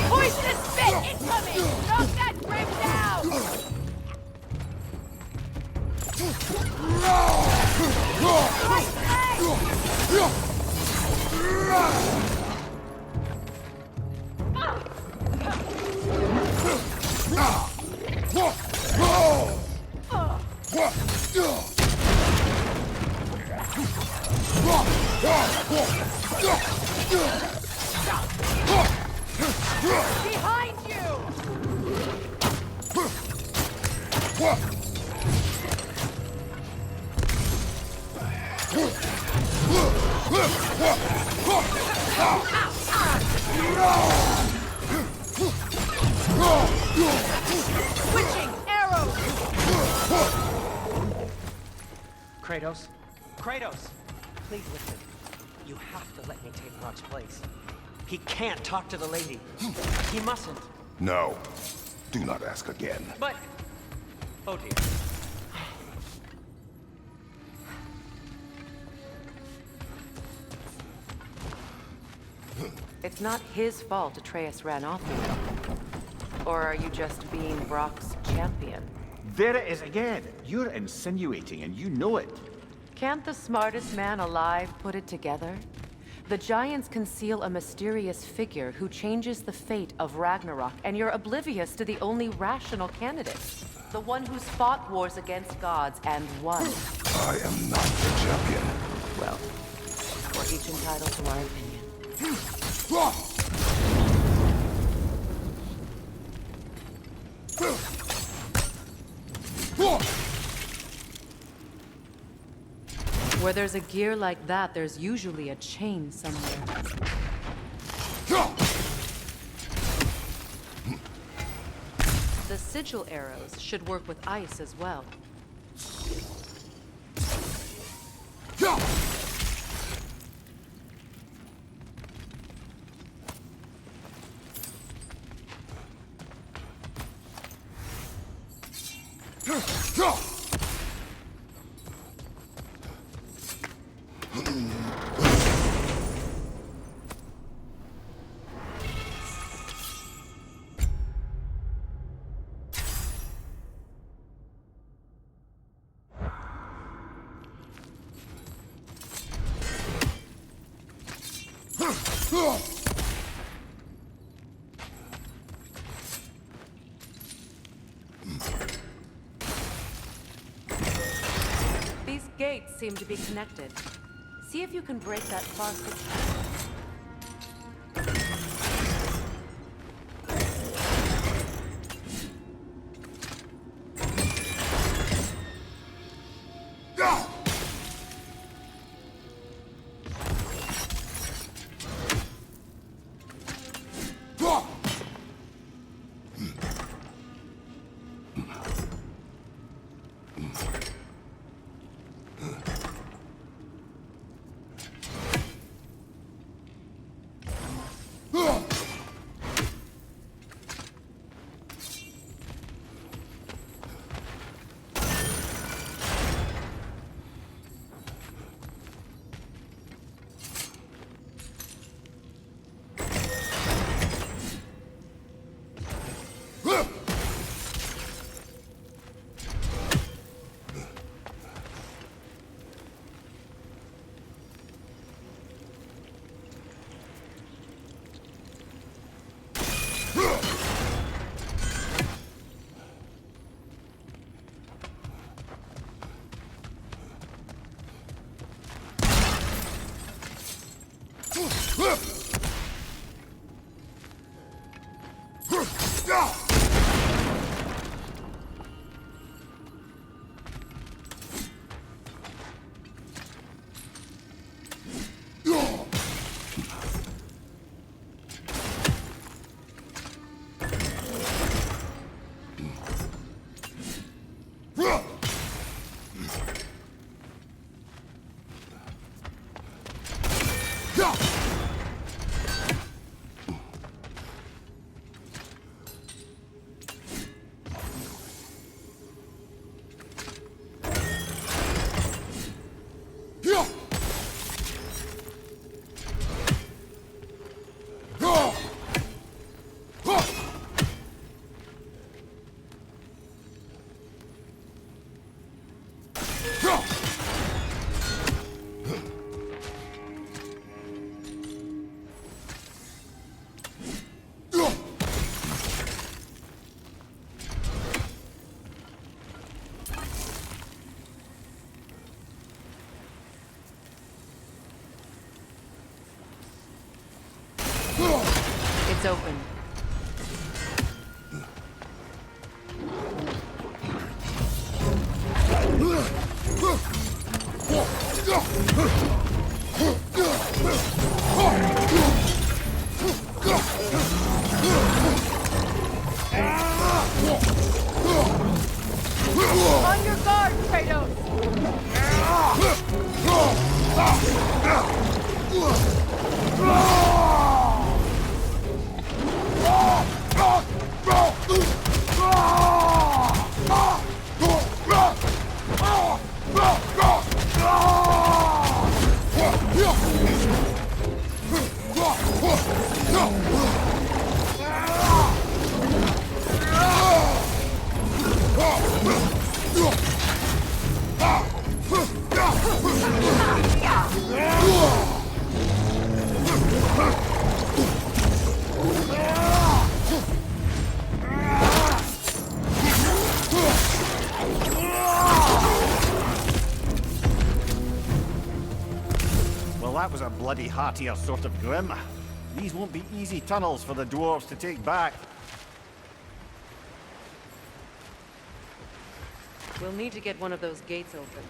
[SPEAKER 9] Poisonous spit incoming! Knock that grip down! Switching arrows!
[SPEAKER 5] Kratos? Kratos! Please listen. You have to let me take Rock's place. He can't talk to the lady. He mustn't.
[SPEAKER 2] No. Do not ask again.
[SPEAKER 5] But... Oh dear.
[SPEAKER 3] It's not his fault Atreus ran off with him. Or are you just being Brock's champion?
[SPEAKER 1] There it is again. You're insinuating, and you know it.
[SPEAKER 3] Can't the smartest man alive put it together? The Giants conceal a mysterious figure who changes the fate of Ragnarok, and you're oblivious to the only rational candidate. The one who's fought wars against gods and won.
[SPEAKER 2] I am not the champion.
[SPEAKER 3] Well, we're each entitled to our opinion. Where there's a gear like that, there's usually a chain somewhere. The sigil arrows should work with ice as well. These gates seem to be connected. See if you can break that far sigil. It's open.
[SPEAKER 9] On your guard, Kratos!
[SPEAKER 1] Well, that was a bloody heartier sort of grim. These won't be easy tunnels for the dwarves to take back.
[SPEAKER 3] We'll need to get one of those gates open.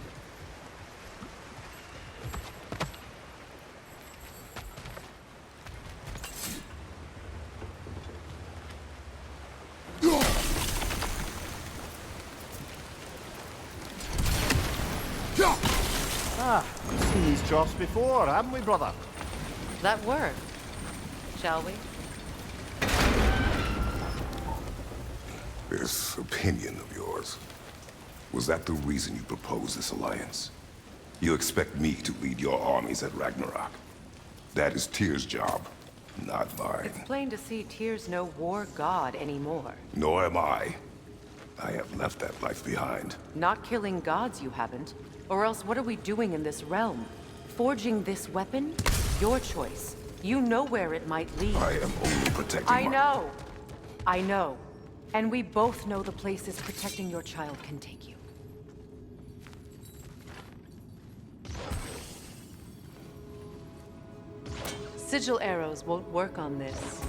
[SPEAKER 1] Ah, we've seen these chops before, haven't we, brother?
[SPEAKER 3] That worked. Shall we?
[SPEAKER 2] This opinion of yours, was that the reason you proposed this alliance? You expect me to lead your armies at Ragnarok? That is Tyr's job, not mine.
[SPEAKER 3] It's plain to see Tyr's no war god anymore.
[SPEAKER 2] Nor am I. I have left that life behind.
[SPEAKER 3] Not killing gods, you haven't. Or else what are we doing in this realm? Forging this weapon? Your choice. You know where it might lead.
[SPEAKER 2] I am only protecting
[SPEAKER 3] I know. I know. And we both know the places protecting your child can take you. Sigil arrows won't work on this.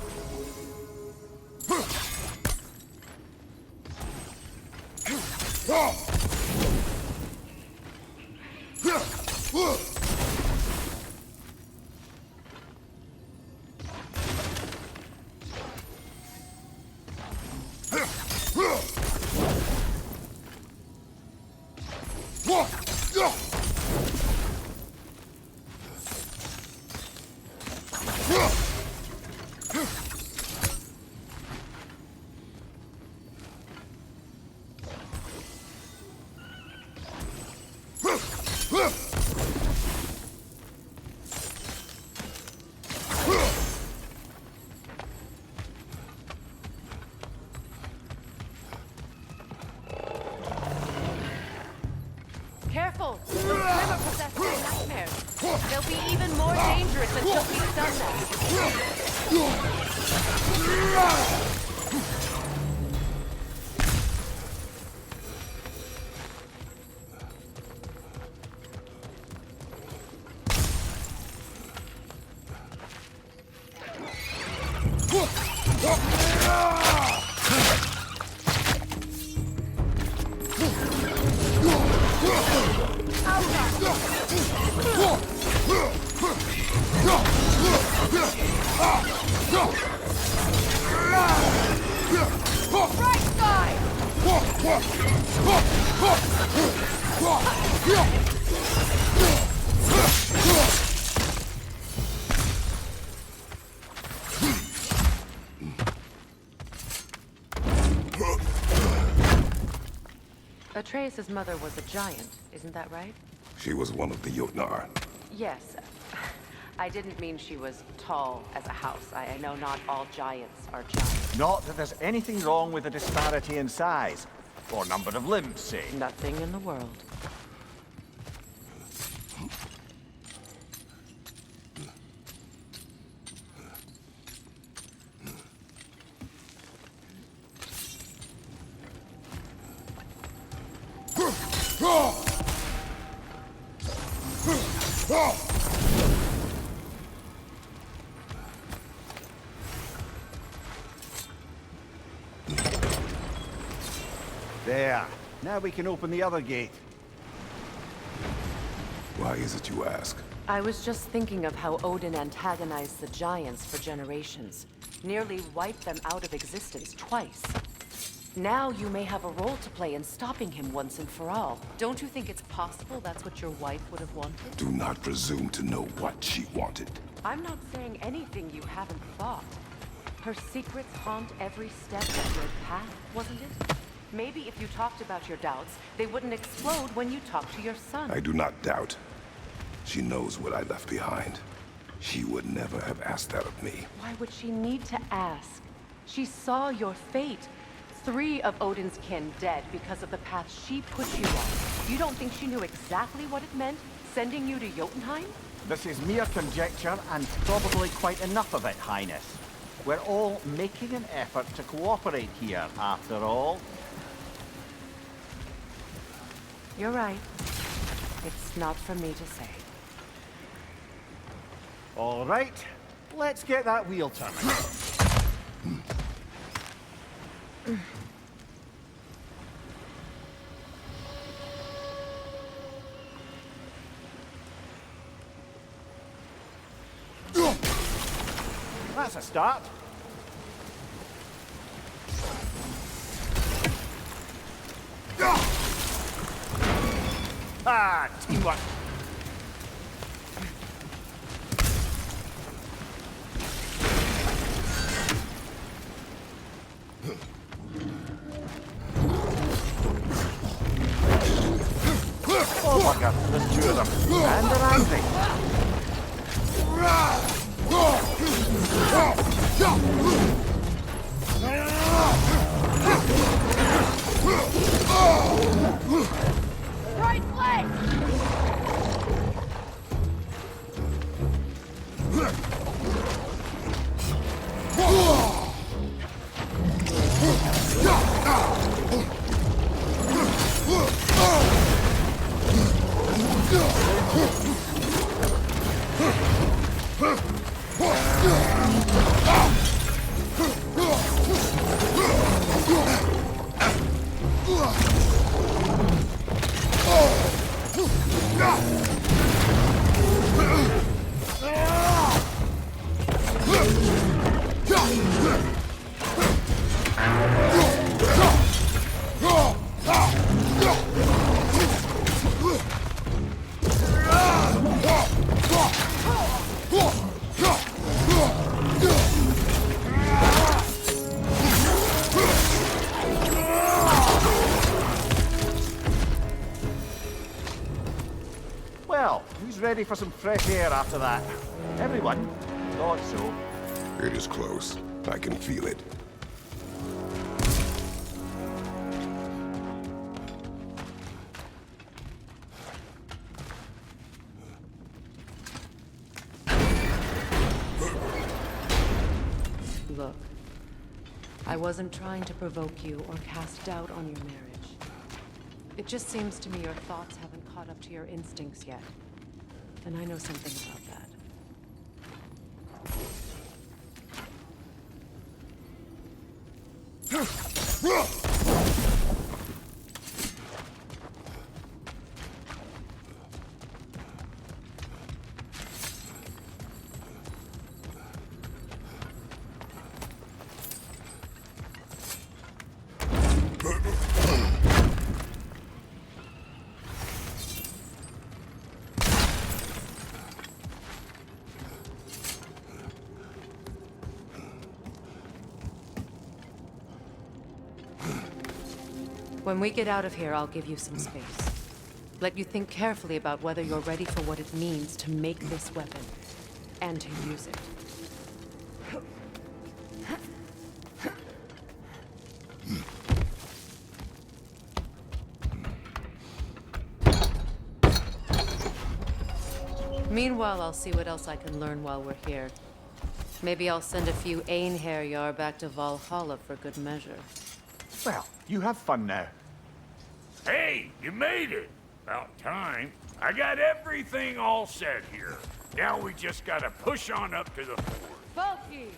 [SPEAKER 3] Careful! Those women possessed by nightmares. They'll be even more dangerous until we've done that. Atreus' mother was a giant, isn't that right?
[SPEAKER 2] She was one of the Jotnar.
[SPEAKER 3] Yes. I didn't mean she was tall as a house. I know not all giants are giants.
[SPEAKER 1] Not that there's anything wrong with the disparity in size, or number of limbs, say.
[SPEAKER 3] Nothing in the world.
[SPEAKER 1] There. Now we can open the other gate.
[SPEAKER 2] Why is it you ask?
[SPEAKER 3] I was just thinking of how Odin antagonized the giants for generations. Nearly wiped them out of existence twice. Now you may have a role to play in stopping him once and for all. Don't you think it's possible that's what your wife would have wanted?
[SPEAKER 2] Do not presume to know what she wanted.
[SPEAKER 3] I'm not saying anything you haven't thought. Her secrets haunt every step of your path, wasn't it? Maybe if you talked about your doubts, they wouldn't explode when you talked to your son.
[SPEAKER 2] I do not doubt. She knows what I left behind. She would never have asked that of me.
[SPEAKER 3] Why would she need to ask? She saw your fate. 3 of Odin's kin dead because of the path she put you on. You don't think she knew exactly what it meant, sending you to Jotunheim?
[SPEAKER 14] This is mere conjecture, and probably quite enough of it, Highness. We're all making an effort to cooperate here, after all.
[SPEAKER 3] You're right. It's not for me to say.
[SPEAKER 14] All right, let's get that wheel turning. That's a start. Ah, teamwork. Oh, bugger, there's 2 of them. And they're angry.
[SPEAKER 9] Right leg!
[SPEAKER 14] Well, who's ready for some fresh air after that? Everyone? Thought so.
[SPEAKER 2] It is close. I can feel it.
[SPEAKER 3] Look, I wasn't trying to provoke you or cast doubt on your marriage. It just seems to me your thoughts haven't caught up to your instincts yet. And I know something about that. When we get out of here, I'll give you some space. Let you think carefully about whether you're ready for what it means to make this weapon, and to use it. Meanwhile, I'll see what else I can learn while we're here. Maybe I'll send a few Einherjar back to Valhalla for good measure.
[SPEAKER 14] Well, you have fun now.
[SPEAKER 6] Hey, you made it! About time. I got everything all set here. Now we just gotta push on up to the fort.
[SPEAKER 9] Bulky!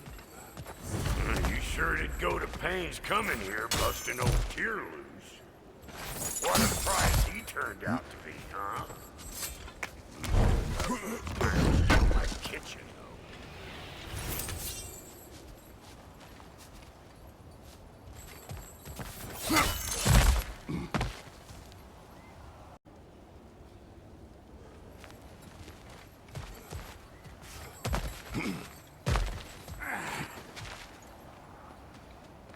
[SPEAKER 6] You sure did go to pains coming here, busting old tear loose. What a prize he turned out to be, huh? My kitchen,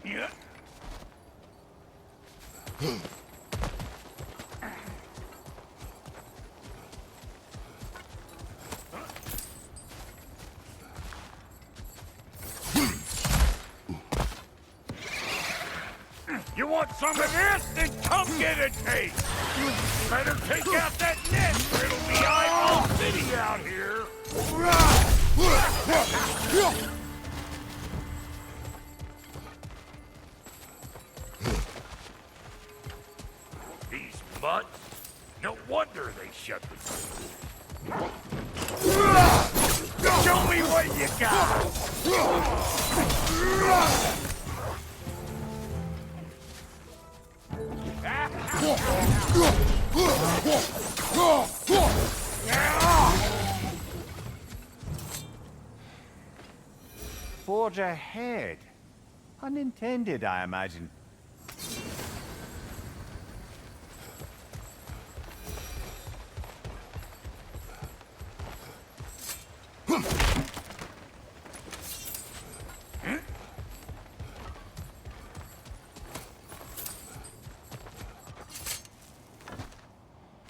[SPEAKER 6] yeah. You want some of this? Then come get a taste. Better take out that net, or it'll be eyeball city out here. These mutts? No wonder they shut the door. Show me what you got!
[SPEAKER 14] Forge ahead. Unintended, I imagine.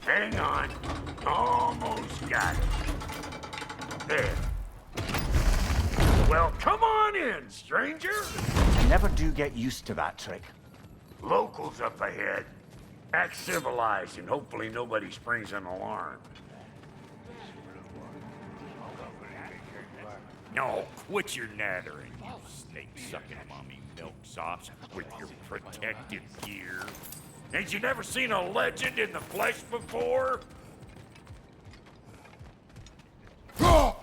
[SPEAKER 6] Hang on. Almost got it. There. Well, come on in, stranger.
[SPEAKER 14] Never do get used to that trick.
[SPEAKER 6] Locals up ahead. Act civilized and hopefully nobody springs an alarm. No, quit your nattering, you snake-sucking mommy milksops with your protective gear. Ain't you never seen a legend in the flesh before? Well,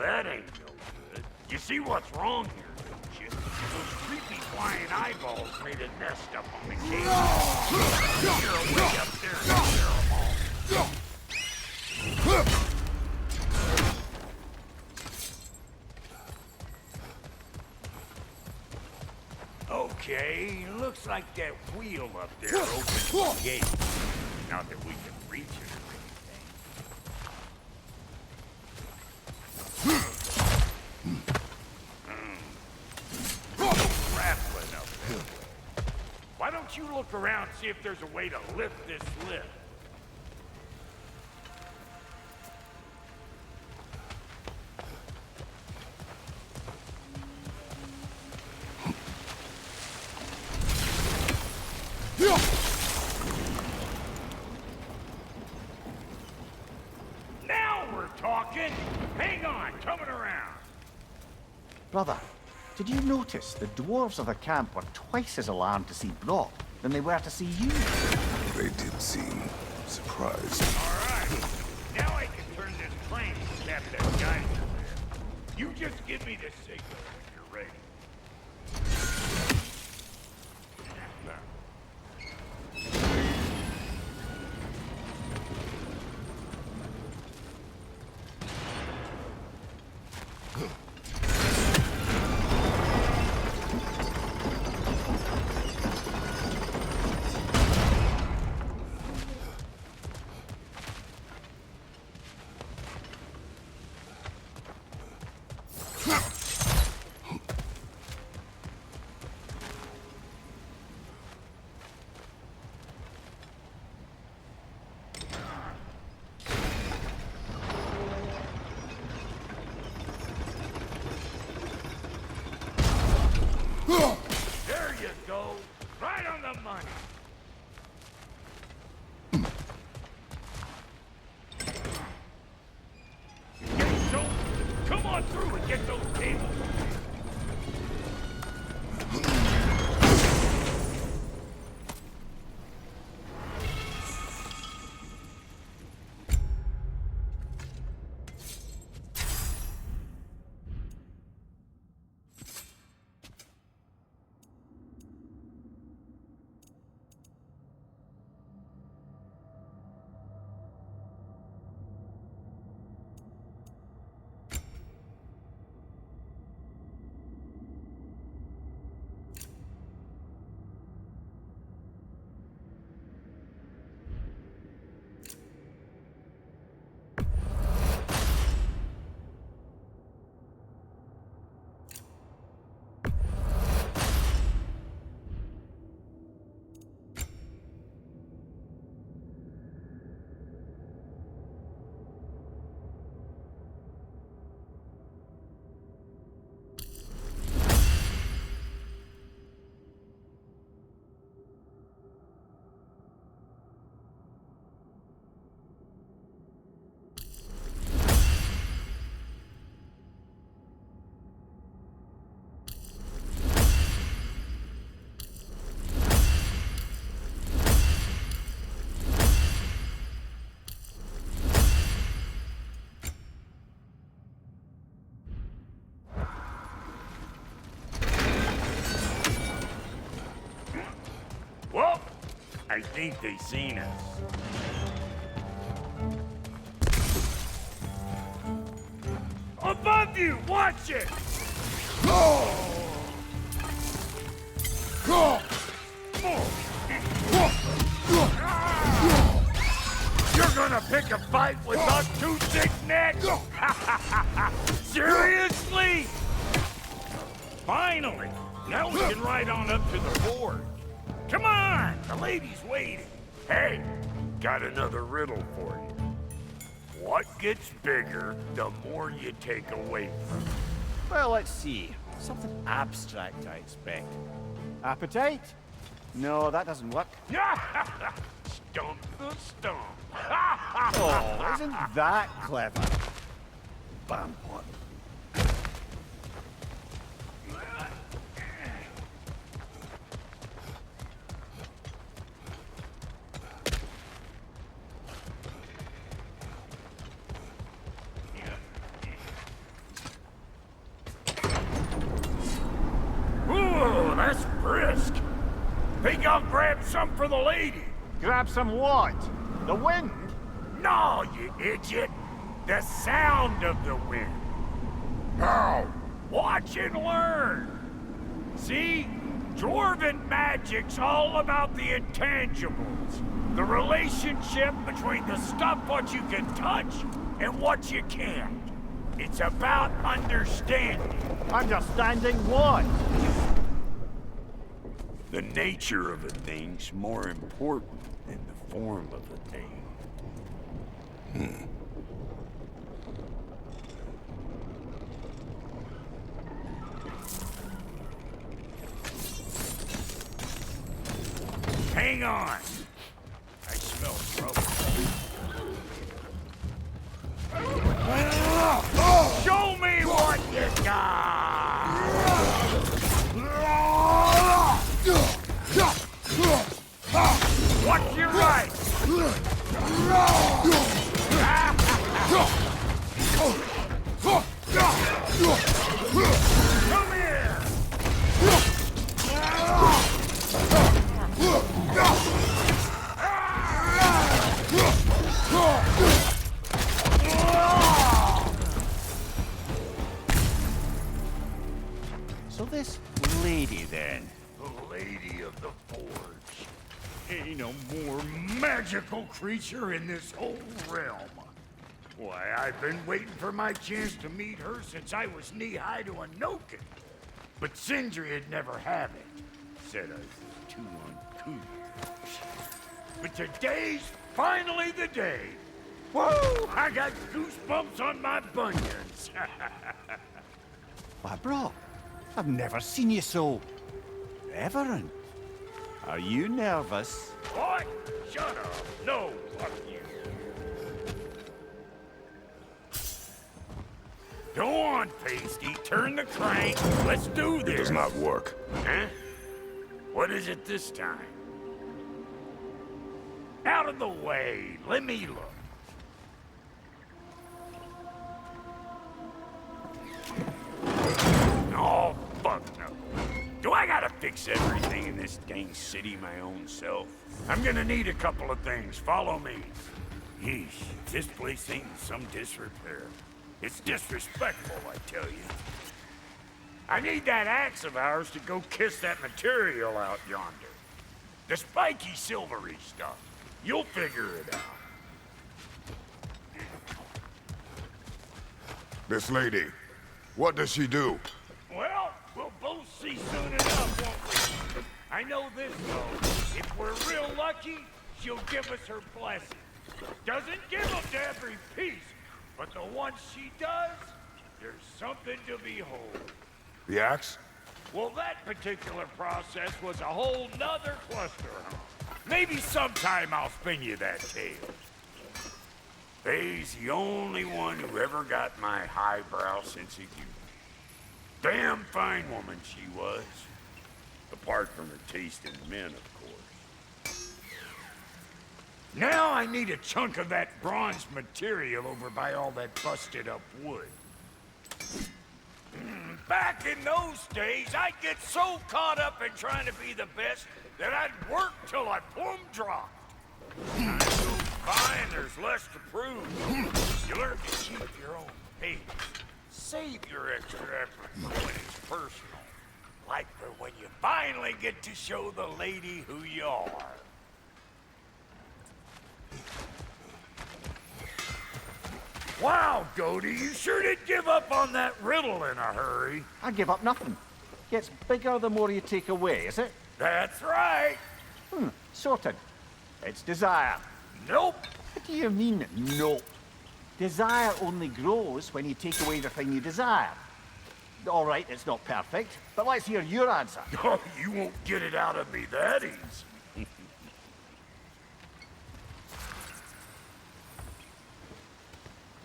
[SPEAKER 6] that ain't no good. You see what's wrong here, don't you? Those creepy flying eyeballs made a nest up on the cave. You're way up there and scare 'em all. Okay, looks like that wheel up there opens the gate. Not that we can reach it or anything. Rattling up there. Why don't you look around and see if there's a way to lift this lift? Now we're talking! Hang on, coming around!
[SPEAKER 14] Brother, did you notice the dwarves of the camp were twice as alarmed to see Brock than they were to see you?
[SPEAKER 2] They did seem surprised.
[SPEAKER 6] Alright, now I can turn this train and tap that geyser there. You just give me the signal when you're ready. There you go. Right on the money. Gates open. Come on through and get those tables. I think they seen us. Above you! Watch it! You're gonna pick a fight with us two thick necks? Seriously? Finally! Now we can ride on up to the board. Come on! The lady's waiting. Hey, got another riddle for you. What gets bigger the more you take away from it?
[SPEAKER 14] Well, let's see. Something abstract, I expect. Appetite? No, that doesn't work.
[SPEAKER 6] Stump the stump.
[SPEAKER 14] Oh, isn't that clever? Bam, what?
[SPEAKER 6] Ooh, that's brisk. Think I'll grab some for the lady.
[SPEAKER 14] Grab some what? The wind?
[SPEAKER 6] No, you idiot. The sound of the wind. Now, watch and learn. See? Dwarven magic's all about the intangibles. The relationship between the stuff what you can touch and what you can't. It's about understanding.
[SPEAKER 14] Understanding what?
[SPEAKER 6] The nature of a thing's more important than the form of a thing. Hang on. I smell trouble. Show me what you got! Watch your right! Come here!
[SPEAKER 14] So this lady, then?
[SPEAKER 6] The Lady of the Forge. Ain't no more magical creature in this whole realm. Why, I've been waiting for my chance to meet her since I was knee-high to a Noken. But Sindri would never have it. Said I was too uncouth. But today's finally the day. Whoa! I got goosebumps on my bunions.
[SPEAKER 14] Why, bro, I've never seen you so reverent. Are you nervous?
[SPEAKER 6] What? Shut up. No, fuck you. Go on, Pasty. Turn the crank. Let's do this.
[SPEAKER 2] It does not work.
[SPEAKER 6] Huh? What is it this time? Out of the way. Let me look. Oh, fuck no. Do I gotta fix everything in this dang city my own self? I'm gonna need a couple of things. Follow me. Yeesh, this place ain't in some disrepair. It's disrespectful, I tell you. I need that axe of ours to go kiss that material out yonder. The spiky silvery stuff. You'll figure it out.
[SPEAKER 2] This lady, what does she do?
[SPEAKER 6] Well, we'll both see soon enough, won't we? I know this, though. If we're real lucky, she'll give us her blessing. Doesn't give them to every piece, but the ones she does, there's something to behold.
[SPEAKER 2] The axe?
[SPEAKER 6] Well, that particular process was a whole nother cluster. Maybe sometime I'll spin you that tale. Faye's the only one who ever got my highbrow sense of humor. Damn fine woman she was. Apart from her taste in men, of course. Now I need a chunk of that bronze material over by all that busted up wood. Back in those days, I'd get so caught up in trying to be the best that I'd work till I plumb dropped. Time goes by and there's less to prove. You learn to keep your own pace. Save your extra effort for when it's personal. Like for when you finally get to show the lady who you are. Wow, Goody, you sure did give up on that riddle in a hurry.
[SPEAKER 14] I give up nothing. Gets bigger the more you take away, is it?
[SPEAKER 6] That's right.
[SPEAKER 14] Sorted. It's desire.
[SPEAKER 6] Nope.
[SPEAKER 14] What do you mean, nope? Desire only grows when you take away the thing you desire. All right, it's not perfect, but let's hear your answer.
[SPEAKER 6] Oh, you won't get it out of me that easy.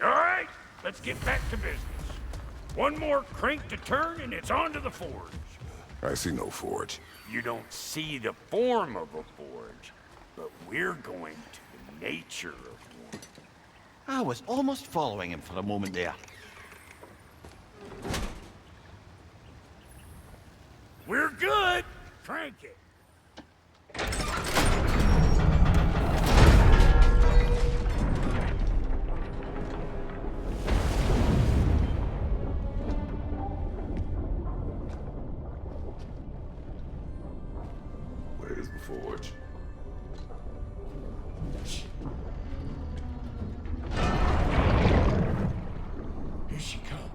[SPEAKER 6] All right, let's get back to business. One more crank to turn and it's on to the forge.
[SPEAKER 2] I see no forge.
[SPEAKER 6] You don't see the form of a forge, but we're going to the nature of one.
[SPEAKER 1] I was almost following him for a moment there.
[SPEAKER 6] We're good. Crank it.
[SPEAKER 2] Where's the forge?
[SPEAKER 6] Here she comes.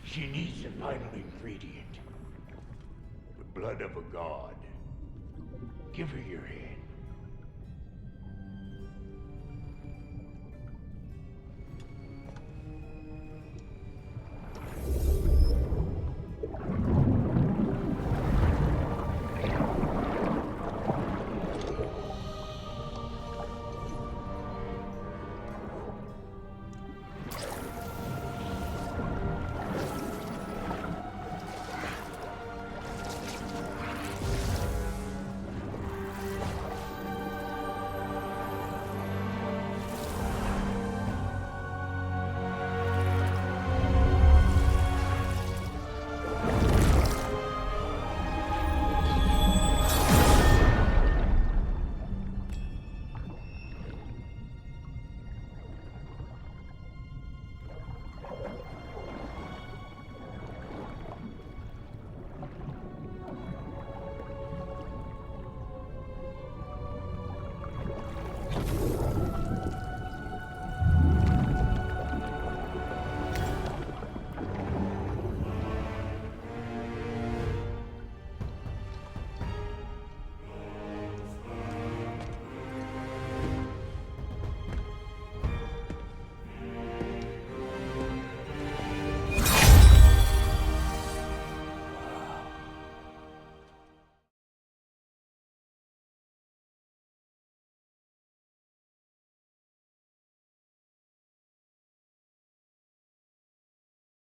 [SPEAKER 6] She needs the final ingredient. The blood of a god. Give her your hand.